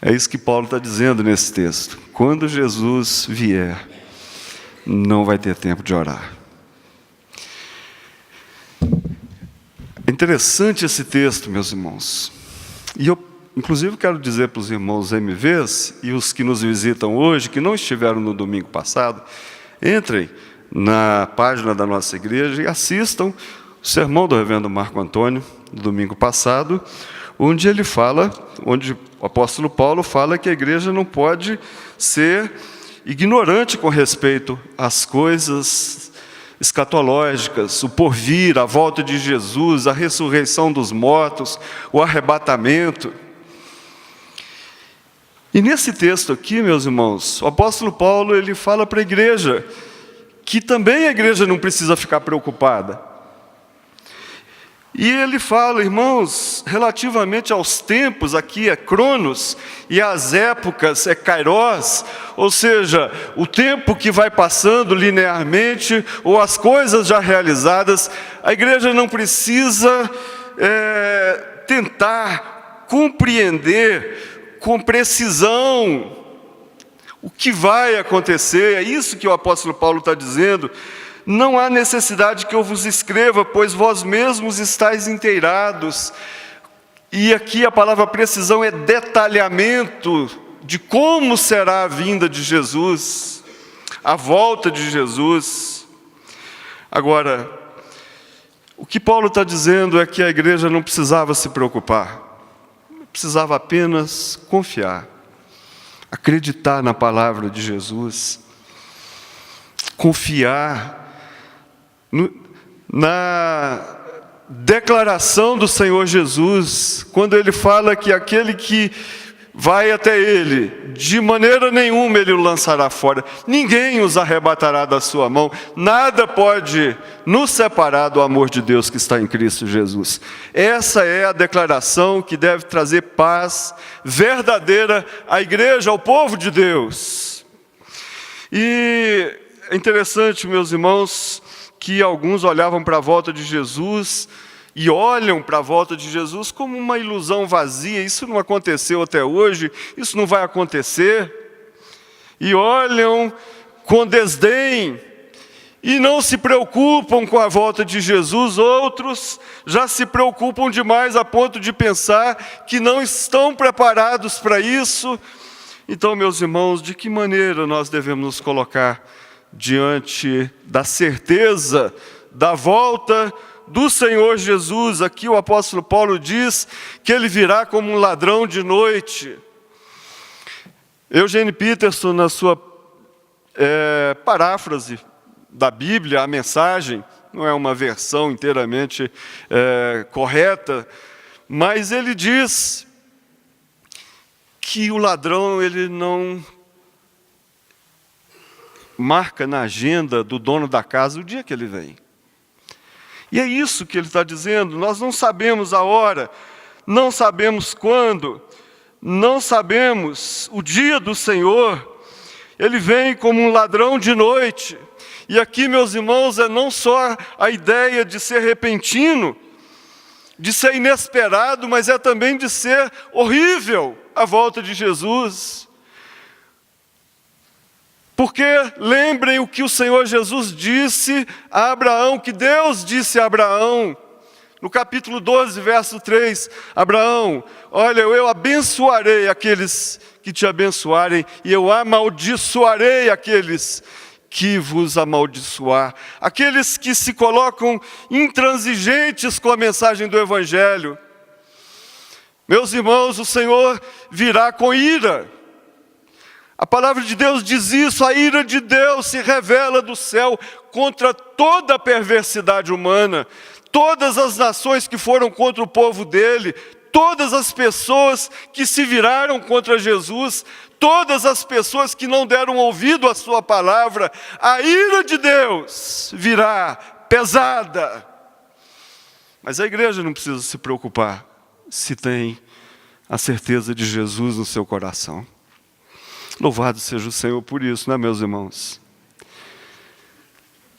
É isso que Paulo está dizendo nesse texto. Quando Jesus vier, não vai ter tempo de orar. É interessante esse texto, meus irmãos. E eu, inclusive, quero dizer para os irmãos MVs e os que nos visitam hoje, que não estiveram no domingo passado, entrem na página da nossa igreja e assistam o sermão do reverendo Marco Antônio, do domingo passado, onde onde o apóstolo Paulo fala que a igreja não pode ser ignorante com respeito às coisas escatológicas, o porvir, a volta de Jesus, a ressurreição dos mortos, o arrebatamento. E nesse texto aqui, meus irmãos, o apóstolo Paulo ele fala para a igreja que também a igreja não precisa ficar preocupada. E ele fala, irmãos, relativamente aos tempos, aqui é Cronos, e às épocas é Kairos, ou seja, o tempo que vai passando linearmente, ou as coisas já realizadas, a igreja não precisa tentar compreender com precisão o que vai acontecer. É isso que o apóstolo Paulo está dizendo. Não há necessidade que eu vos escreva, pois vós mesmos estáis inteirados. E aqui a palavra precisão é detalhamento de como será a vinda de Jesus, a volta de Jesus. Agora, o que Paulo está dizendo é que a igreja não precisava se preocupar, precisava apenas confiar, acreditar na palavra de Jesus, confiar na declaração do Senhor Jesus, quando Ele fala que aquele que vai até Ele, de maneira nenhuma Ele o lançará fora, ninguém os arrebatará da sua mão, nada pode nos separar do amor de Deus que está em Cristo Jesus. Essa é a declaração que deve trazer paz verdadeira à igreja, ao povo de Deus. E é interessante, meus irmãos, que alguns olhavam para a volta de Jesus e olham para a volta de Jesus como uma ilusão vazia. Isso não aconteceu até hoje, isso não vai acontecer. E olham com desdém e não se preocupam com a volta de Jesus. Outros já se preocupam demais a ponto de pensar que não estão preparados para isso. Então, meus irmãos, de que maneira nós devemos nos colocar diante da certeza da volta do Senhor Jesus? Aqui o apóstolo Paulo diz que ele virá como um ladrão de noite. Eugene Peterson, na sua paráfrase da Bíblia, a mensagem, não é uma versão inteiramente correta, mas ele diz que o ladrão ele não marca na agenda do dono da casa o dia que ele vem. E é isso que ele está dizendo. Nós não sabemos a hora, não sabemos quando, não sabemos o dia do Senhor. Ele vem como um ladrão de noite. E aqui, meus irmãos, é não só a ideia de ser repentino, de ser inesperado, mas é também de ser horrível a volta de Jesus. Porque lembrem o que o Senhor Jesus disse a Abraão, que Deus disse a Abraão, no capítulo 12, verso 3, Abraão, olha, eu abençoarei aqueles que te abençoarem, e eu amaldiçoarei aqueles que vos amaldiçoar. Aqueles que se colocam intransigentes com a mensagem do Evangelho. Meus irmãos, o Senhor virá com ira. A palavra de Deus diz isso, a ira de Deus se revela do céu contra toda a perversidade humana, todas as nações que foram contra o povo dele, todas as pessoas que se viraram contra Jesus, todas as pessoas que não deram ouvido à sua palavra, a ira de Deus virá pesada. Mas a igreja não precisa se preocupar se tem a certeza de Jesus no seu coração. Louvado seja o Senhor por isso, não é, meus irmãos?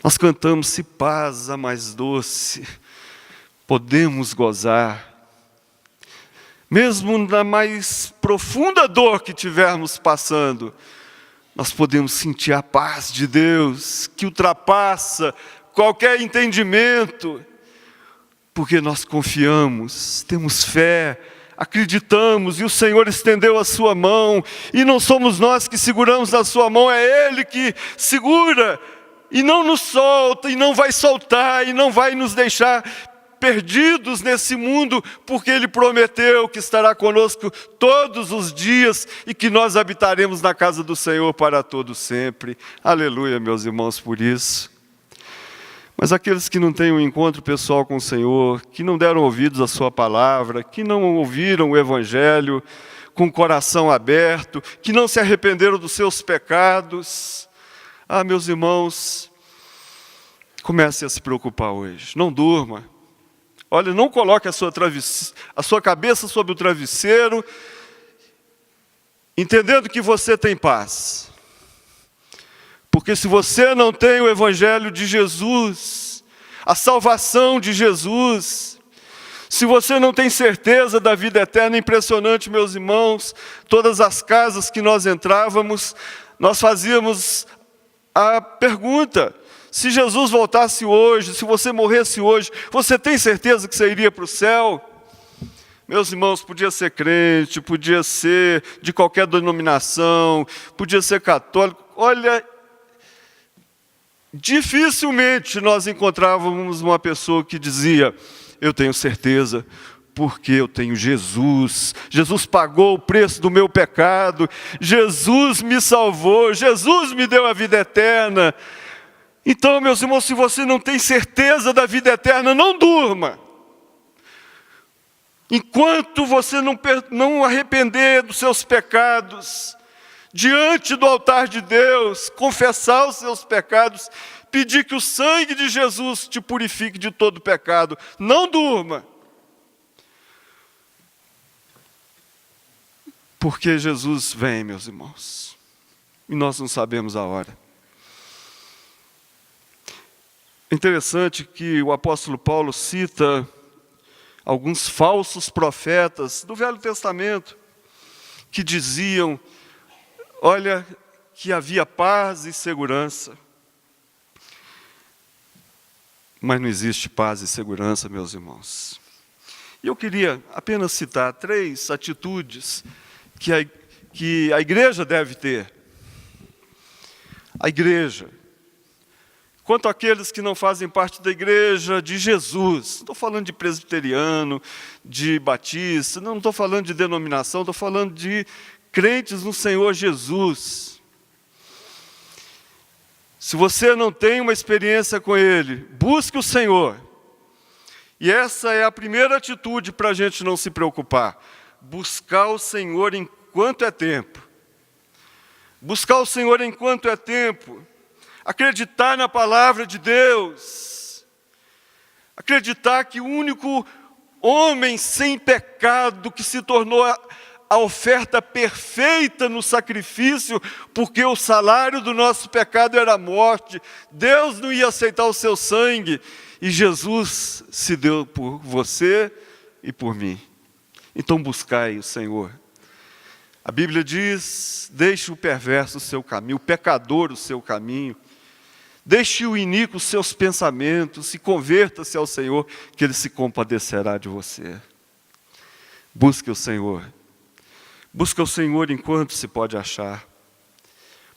Nós cantamos, se paz a mais doce, podemos gozar. Mesmo na mais profunda dor que tivermos passando, nós podemos sentir a paz de Deus, que ultrapassa qualquer entendimento, porque nós confiamos, temos fé, acreditamos, e o Senhor estendeu a sua mão, e não somos nós que seguramos na sua mão, é Ele que segura, e não nos solta, e não vai soltar, e não vai nos deixar perdidos nesse mundo, porque Ele prometeu que estará conosco todos os dias, e que nós habitaremos na casa do Senhor para todo sempre. Aleluia, meus irmãos, por isso. Mas aqueles que não têm um encontro pessoal com o Senhor, que não deram ouvidos à sua palavra, que não ouviram o Evangelho com o coração aberto, que não se arrependeram dos seus pecados, meus irmãos, comece a se preocupar hoje. Não durma. Olha, não coloque a sua cabeça sobre o travesseiro, entendendo que você tem paz. Porque se você não tem o Evangelho de Jesus, a salvação de Jesus, se você não tem certeza da vida eterna, é impressionante, meus irmãos, todas as casas que nós entrávamos, nós fazíamos a pergunta: se Jesus voltasse hoje, se você morresse hoje, você tem certeza que você iria para o céu? Meus irmãos, podia ser crente, podia ser de qualquer denominação, podia ser católico. Olha, dificilmente nós encontrávamos uma pessoa que dizia: eu tenho certeza, porque eu tenho Jesus. Jesus pagou o preço do meu pecado, Jesus me salvou, Jesus me deu a vida eterna. Então, meus irmãos, se você não tem certeza da vida eterna, não durma. Enquanto você não arrepender dos seus pecados, diante do altar de Deus, confessar os seus pecados, pedir que o sangue de Jesus te purifique de todo pecado, não durma. Porque Jesus vem, meus irmãos, e nós não sabemos a hora. É interessante que o apóstolo Paulo cita alguns falsos profetas do Velho Testamento que diziam, olha, que havia paz e segurança. Mas não existe paz e segurança, meus irmãos. E eu queria apenas citar 3 atitudes que que a igreja deve ter. A igreja. Quanto àqueles que não fazem parte da igreja de Jesus, não estou falando de presbiteriano, de batista, não estou falando de denominação, estou falando de crentes no Senhor Jesus. Se você não tem uma experiência com Ele, busque o Senhor. E essa é a primeira atitude para a gente não se preocupar. Buscar o Senhor enquanto é tempo. Buscar o Senhor enquanto é tempo. Acreditar na palavra de Deus. Acreditar que o único homem sem pecado que se tornou a oferta perfeita no sacrifício, porque o salário do nosso pecado era a morte. Deus não ia aceitar o seu sangue. E Jesus se deu por você e por mim. Então buscai o Senhor. A Bíblia diz, deixe o perverso o seu caminho, o pecador o seu caminho. Deixe o iníquo os seus pensamentos, e converta-se ao Senhor, que Ele se compadecerá de você. Busque o Senhor. Busque o Senhor enquanto se pode achar.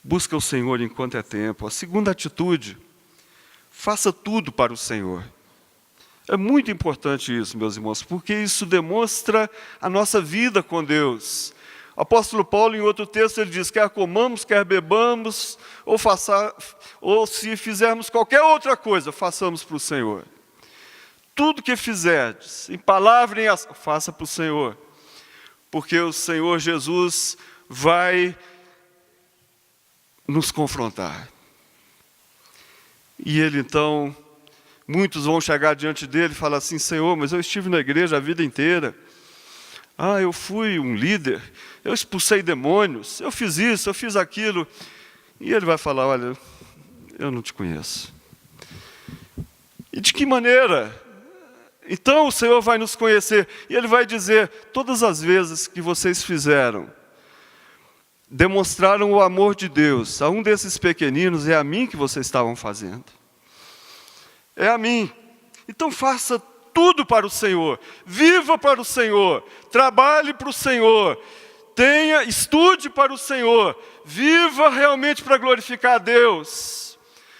Busque o Senhor enquanto é tempo. A segunda atitude, faça tudo para o Senhor. É muito importante isso, meus irmãos, porque isso demonstra a nossa vida com Deus. O apóstolo Paulo, em outro texto, ele diz, quer comamos, quer bebamos, ou se fizermos qualquer outra coisa, façamos para o Senhor. Tudo que fizerdes, em palavra e em ação, faça para o Senhor. Porque o Senhor Jesus vai nos confrontar. E Ele então, muitos vão chegar diante dele e falar assim, Senhor, mas eu estive na igreja a vida inteira. Eu fui um líder, eu expulsei demônios, eu fiz isso, eu fiz aquilo. E Ele vai falar, olha, eu não te conheço. E de que maneira? Então o Senhor vai nos conhecer, e Ele vai dizer, todas as vezes que vocês fizeram, demonstraram o amor de Deus, a um desses pequeninos, é a mim que vocês estavam fazendo. É a mim. Então faça tudo para o Senhor, viva para o Senhor, trabalhe para o Senhor, estude para o Senhor, viva realmente para glorificar a Deus.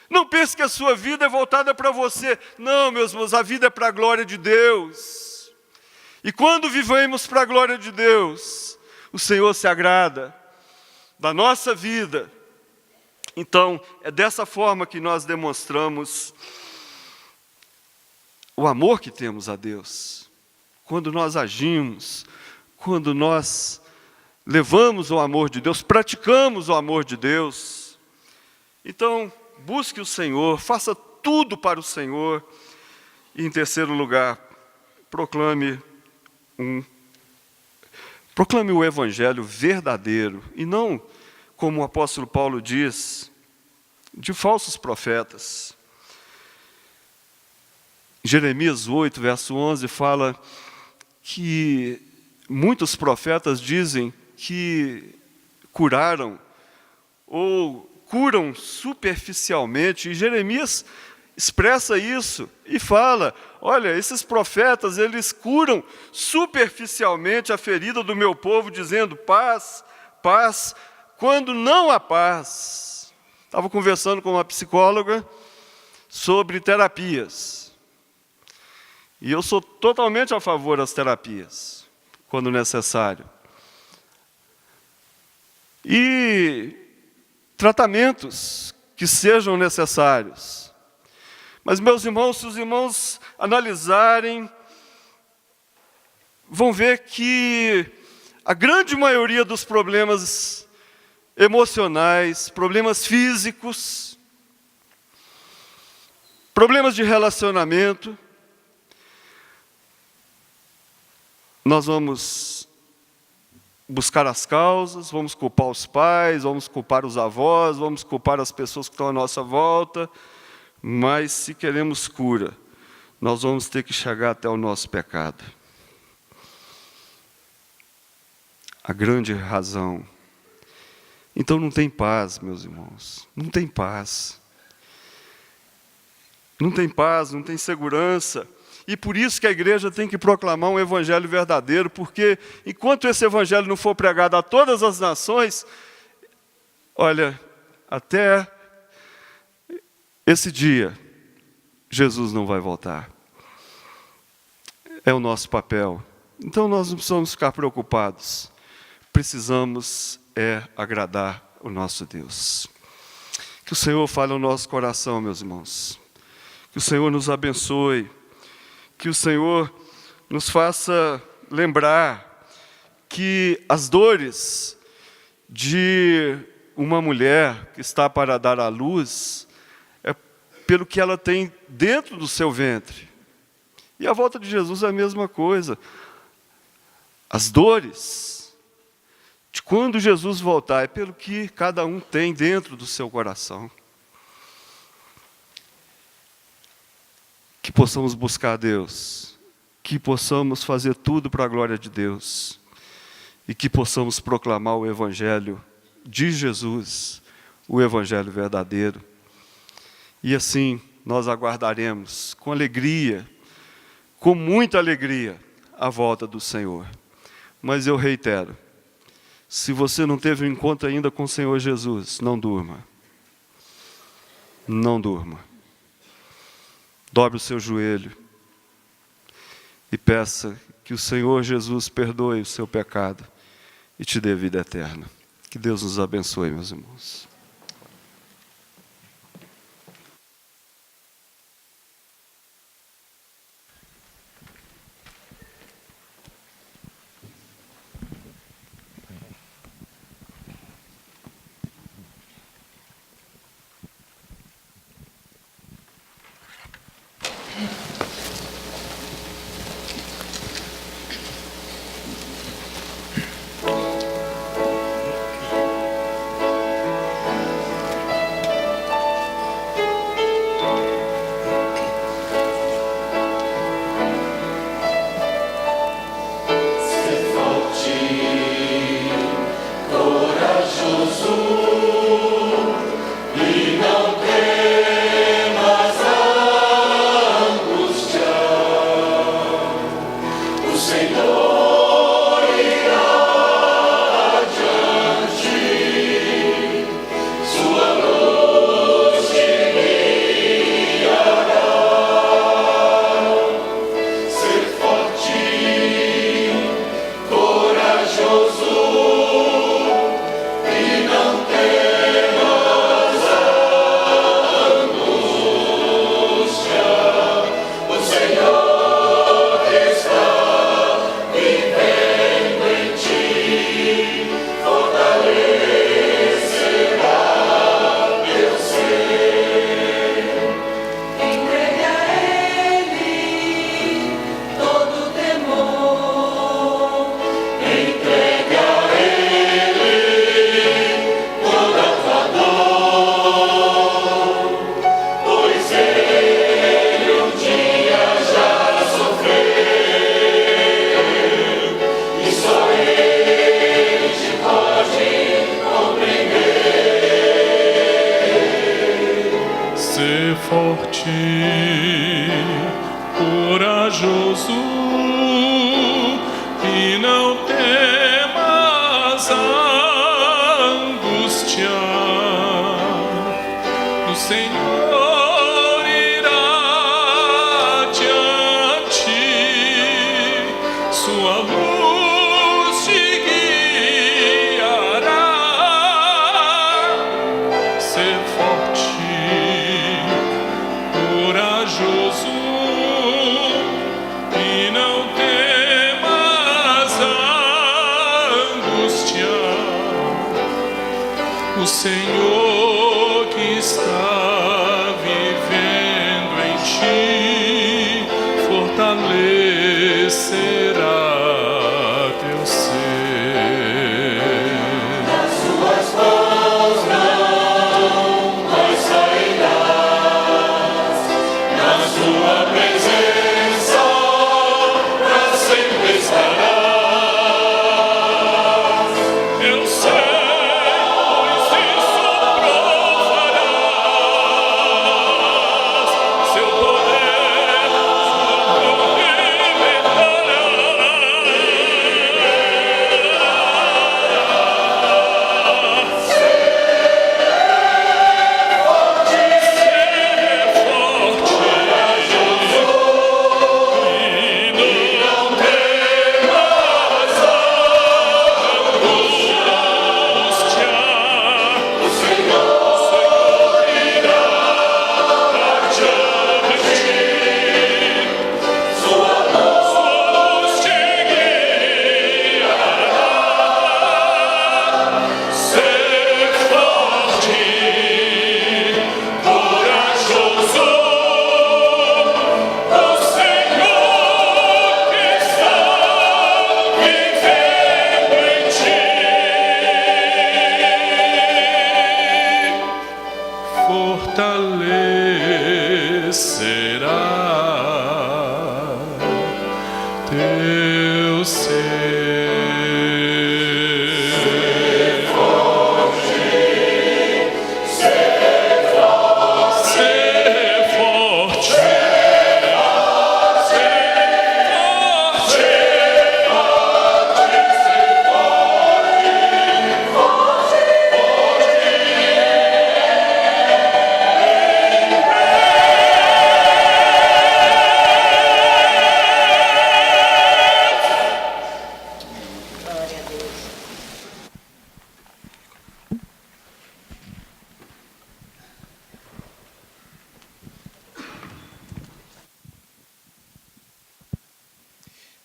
Não pense que a sua vida é voltada para você. Não, meus irmãos, a vida é para a glória de Deus. E quando vivemos para a glória de Deus, o Senhor se agrada da nossa vida. Então, é dessa forma que nós demonstramos o amor que temos a Deus. Quando nós agimos, quando nós levamos o amor de Deus, praticamos o amor de Deus. Então, busque o Senhor, faça tudo para o Senhor. E em terceiro lugar, proclame o Evangelho verdadeiro, e não, como o apóstolo Paulo diz, de falsos profetas. Jeremias 8, verso 11, fala que muitos profetas dizem que curaram, ou curam superficialmente, e Jeremias expressa isso e fala, olha, esses profetas, eles curam superficialmente a ferida do meu povo, dizendo paz, paz, quando não há paz. Estava conversando com uma psicóloga sobre terapias. E eu sou totalmente a favor das terapias, quando necessário. E tratamentos que sejam necessários. Mas, meus irmãos, se os irmãos analisarem, vão ver que a grande maioria dos problemas emocionais, problemas físicos, problemas de relacionamento, nós vamos buscar as causas, vamos culpar os pais, vamos culpar os avós, vamos culpar as pessoas que estão à nossa volta, mas se queremos cura, nós vamos ter que chegar até o nosso pecado. A grande razão. Então não tem paz, meus irmãos, não tem paz. Não tem paz, não tem segurança. E por isso que a igreja tem que proclamar um evangelho verdadeiro, porque enquanto esse evangelho não for pregado a todas as nações, olha, até esse dia, Jesus não vai voltar. É o nosso papel. Então nós não precisamos ficar preocupados. Precisamos agradar o nosso Deus. Que o Senhor fale ao nosso coração, meus irmãos. Que o Senhor nos abençoe. Que o Senhor nos faça lembrar que as dores de uma mulher que está para dar à luz é pelo que ela tem dentro do seu ventre. E a volta de Jesus é a mesma coisa. As dores de quando Jesus voltar é pelo que cada um tem dentro do seu coração. Que possamos buscar a Deus, que possamos fazer tudo para a glória de Deus e que possamos proclamar o Evangelho de Jesus, o Evangelho verdadeiro. E assim nós aguardaremos com alegria, com muita alegria, a volta do Senhor. Mas eu reitero, se você não teve um encontro ainda com o Senhor Jesus, não durma. Não durma. Dobre o seu joelho e peça que o Senhor Jesus perdoe o seu pecado e te dê vida eterna. Que Deus nos abençoe, meus irmãos. Seu poder teu ser.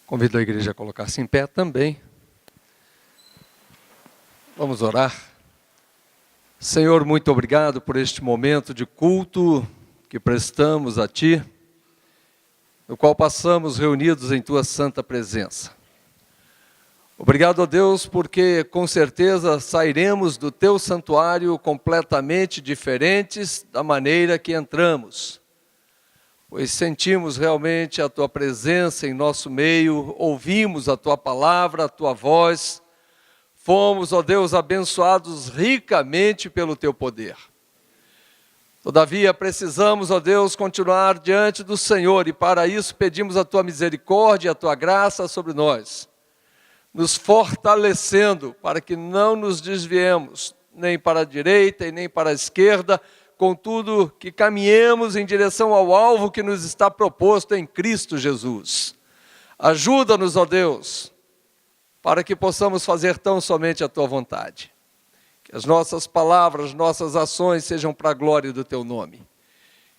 Convido a igreja a colocar-se em pé também. Vamos orar. Senhor, muito obrigado por este momento de culto que prestamos a Ti, no qual passamos reunidos em Tua santa presença. Obrigado a Deus, porque com certeza sairemos do Teu santuário completamente diferentes da maneira que entramos. Pois sentimos realmente a Tua presença em nosso meio, ouvimos a Tua palavra, a Tua voz, fomos, ó Deus, abençoados ricamente pelo Teu poder. Todavia precisamos, ó Deus, continuar diante do Senhor e para isso pedimos a Tua misericórdia e a Tua graça sobre nós, nos fortalecendo para que não nos desviemos nem para a direita e nem para a esquerda, contudo, que caminhemos em direção ao alvo que nos está proposto em Cristo Jesus. Ajuda-nos, ó Deus, para que possamos fazer tão somente a Tua vontade. Que as nossas palavras, nossas ações sejam para a glória do Teu nome.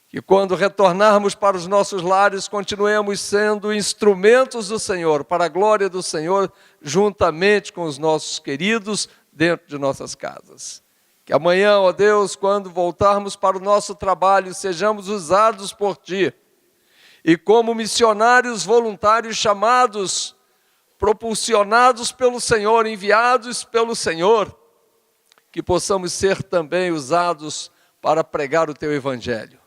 Que quando retornarmos para os nossos lares, continuemos sendo instrumentos do Senhor, para a glória do Senhor, juntamente com os nossos queridos dentro de nossas casas. Que amanhã, ó Deus, quando voltarmos para o nosso trabalho, sejamos usados por Ti. E como missionários voluntários chamados, propulsionados pelo Senhor, enviados pelo Senhor, que possamos ser também usados para pregar o Teu Evangelho.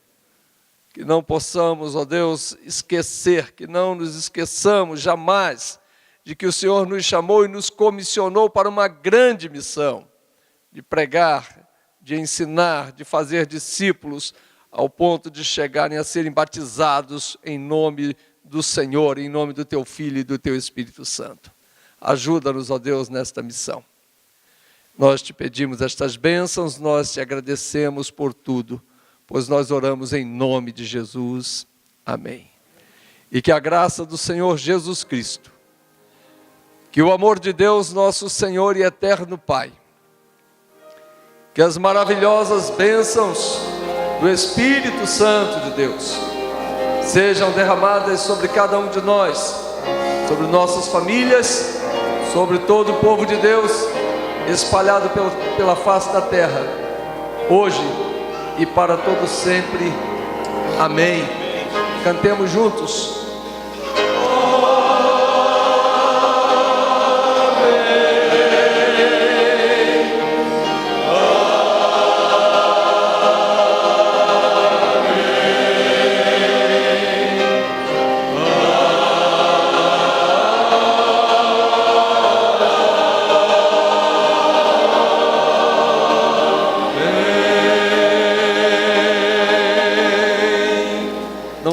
Que não possamos, ó Deus, esquecer, que não nos esqueçamos jamais de que o Senhor nos chamou e nos comissionou para uma grande missão, de pregar, de ensinar, de fazer discípulos, ao ponto de chegarem a serem batizados em nome do Senhor, em nome do Teu Filho e do Teu Espírito Santo. Ajuda-nos, ó Deus, nesta missão. Nós Te pedimos estas bênçãos, nós Te agradecemos por tudo, pois nós oramos em nome de Jesus. Amém. E que a graça do Senhor Jesus Cristo, que o amor de Deus, nosso Senhor e eterno Pai, que as maravilhosas bênçãos do Espírito Santo de Deus sejam derramadas sobre cada um de nós, sobre nossas famílias, sobre todo o povo de Deus, espalhado pela face da terra, hoje e para todo sempre. Amém. Cantemos juntos.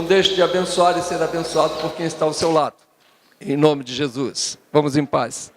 Deixe de abençoar e ser abençoado por quem está ao seu lado. Em nome de Jesus. Vamos em paz.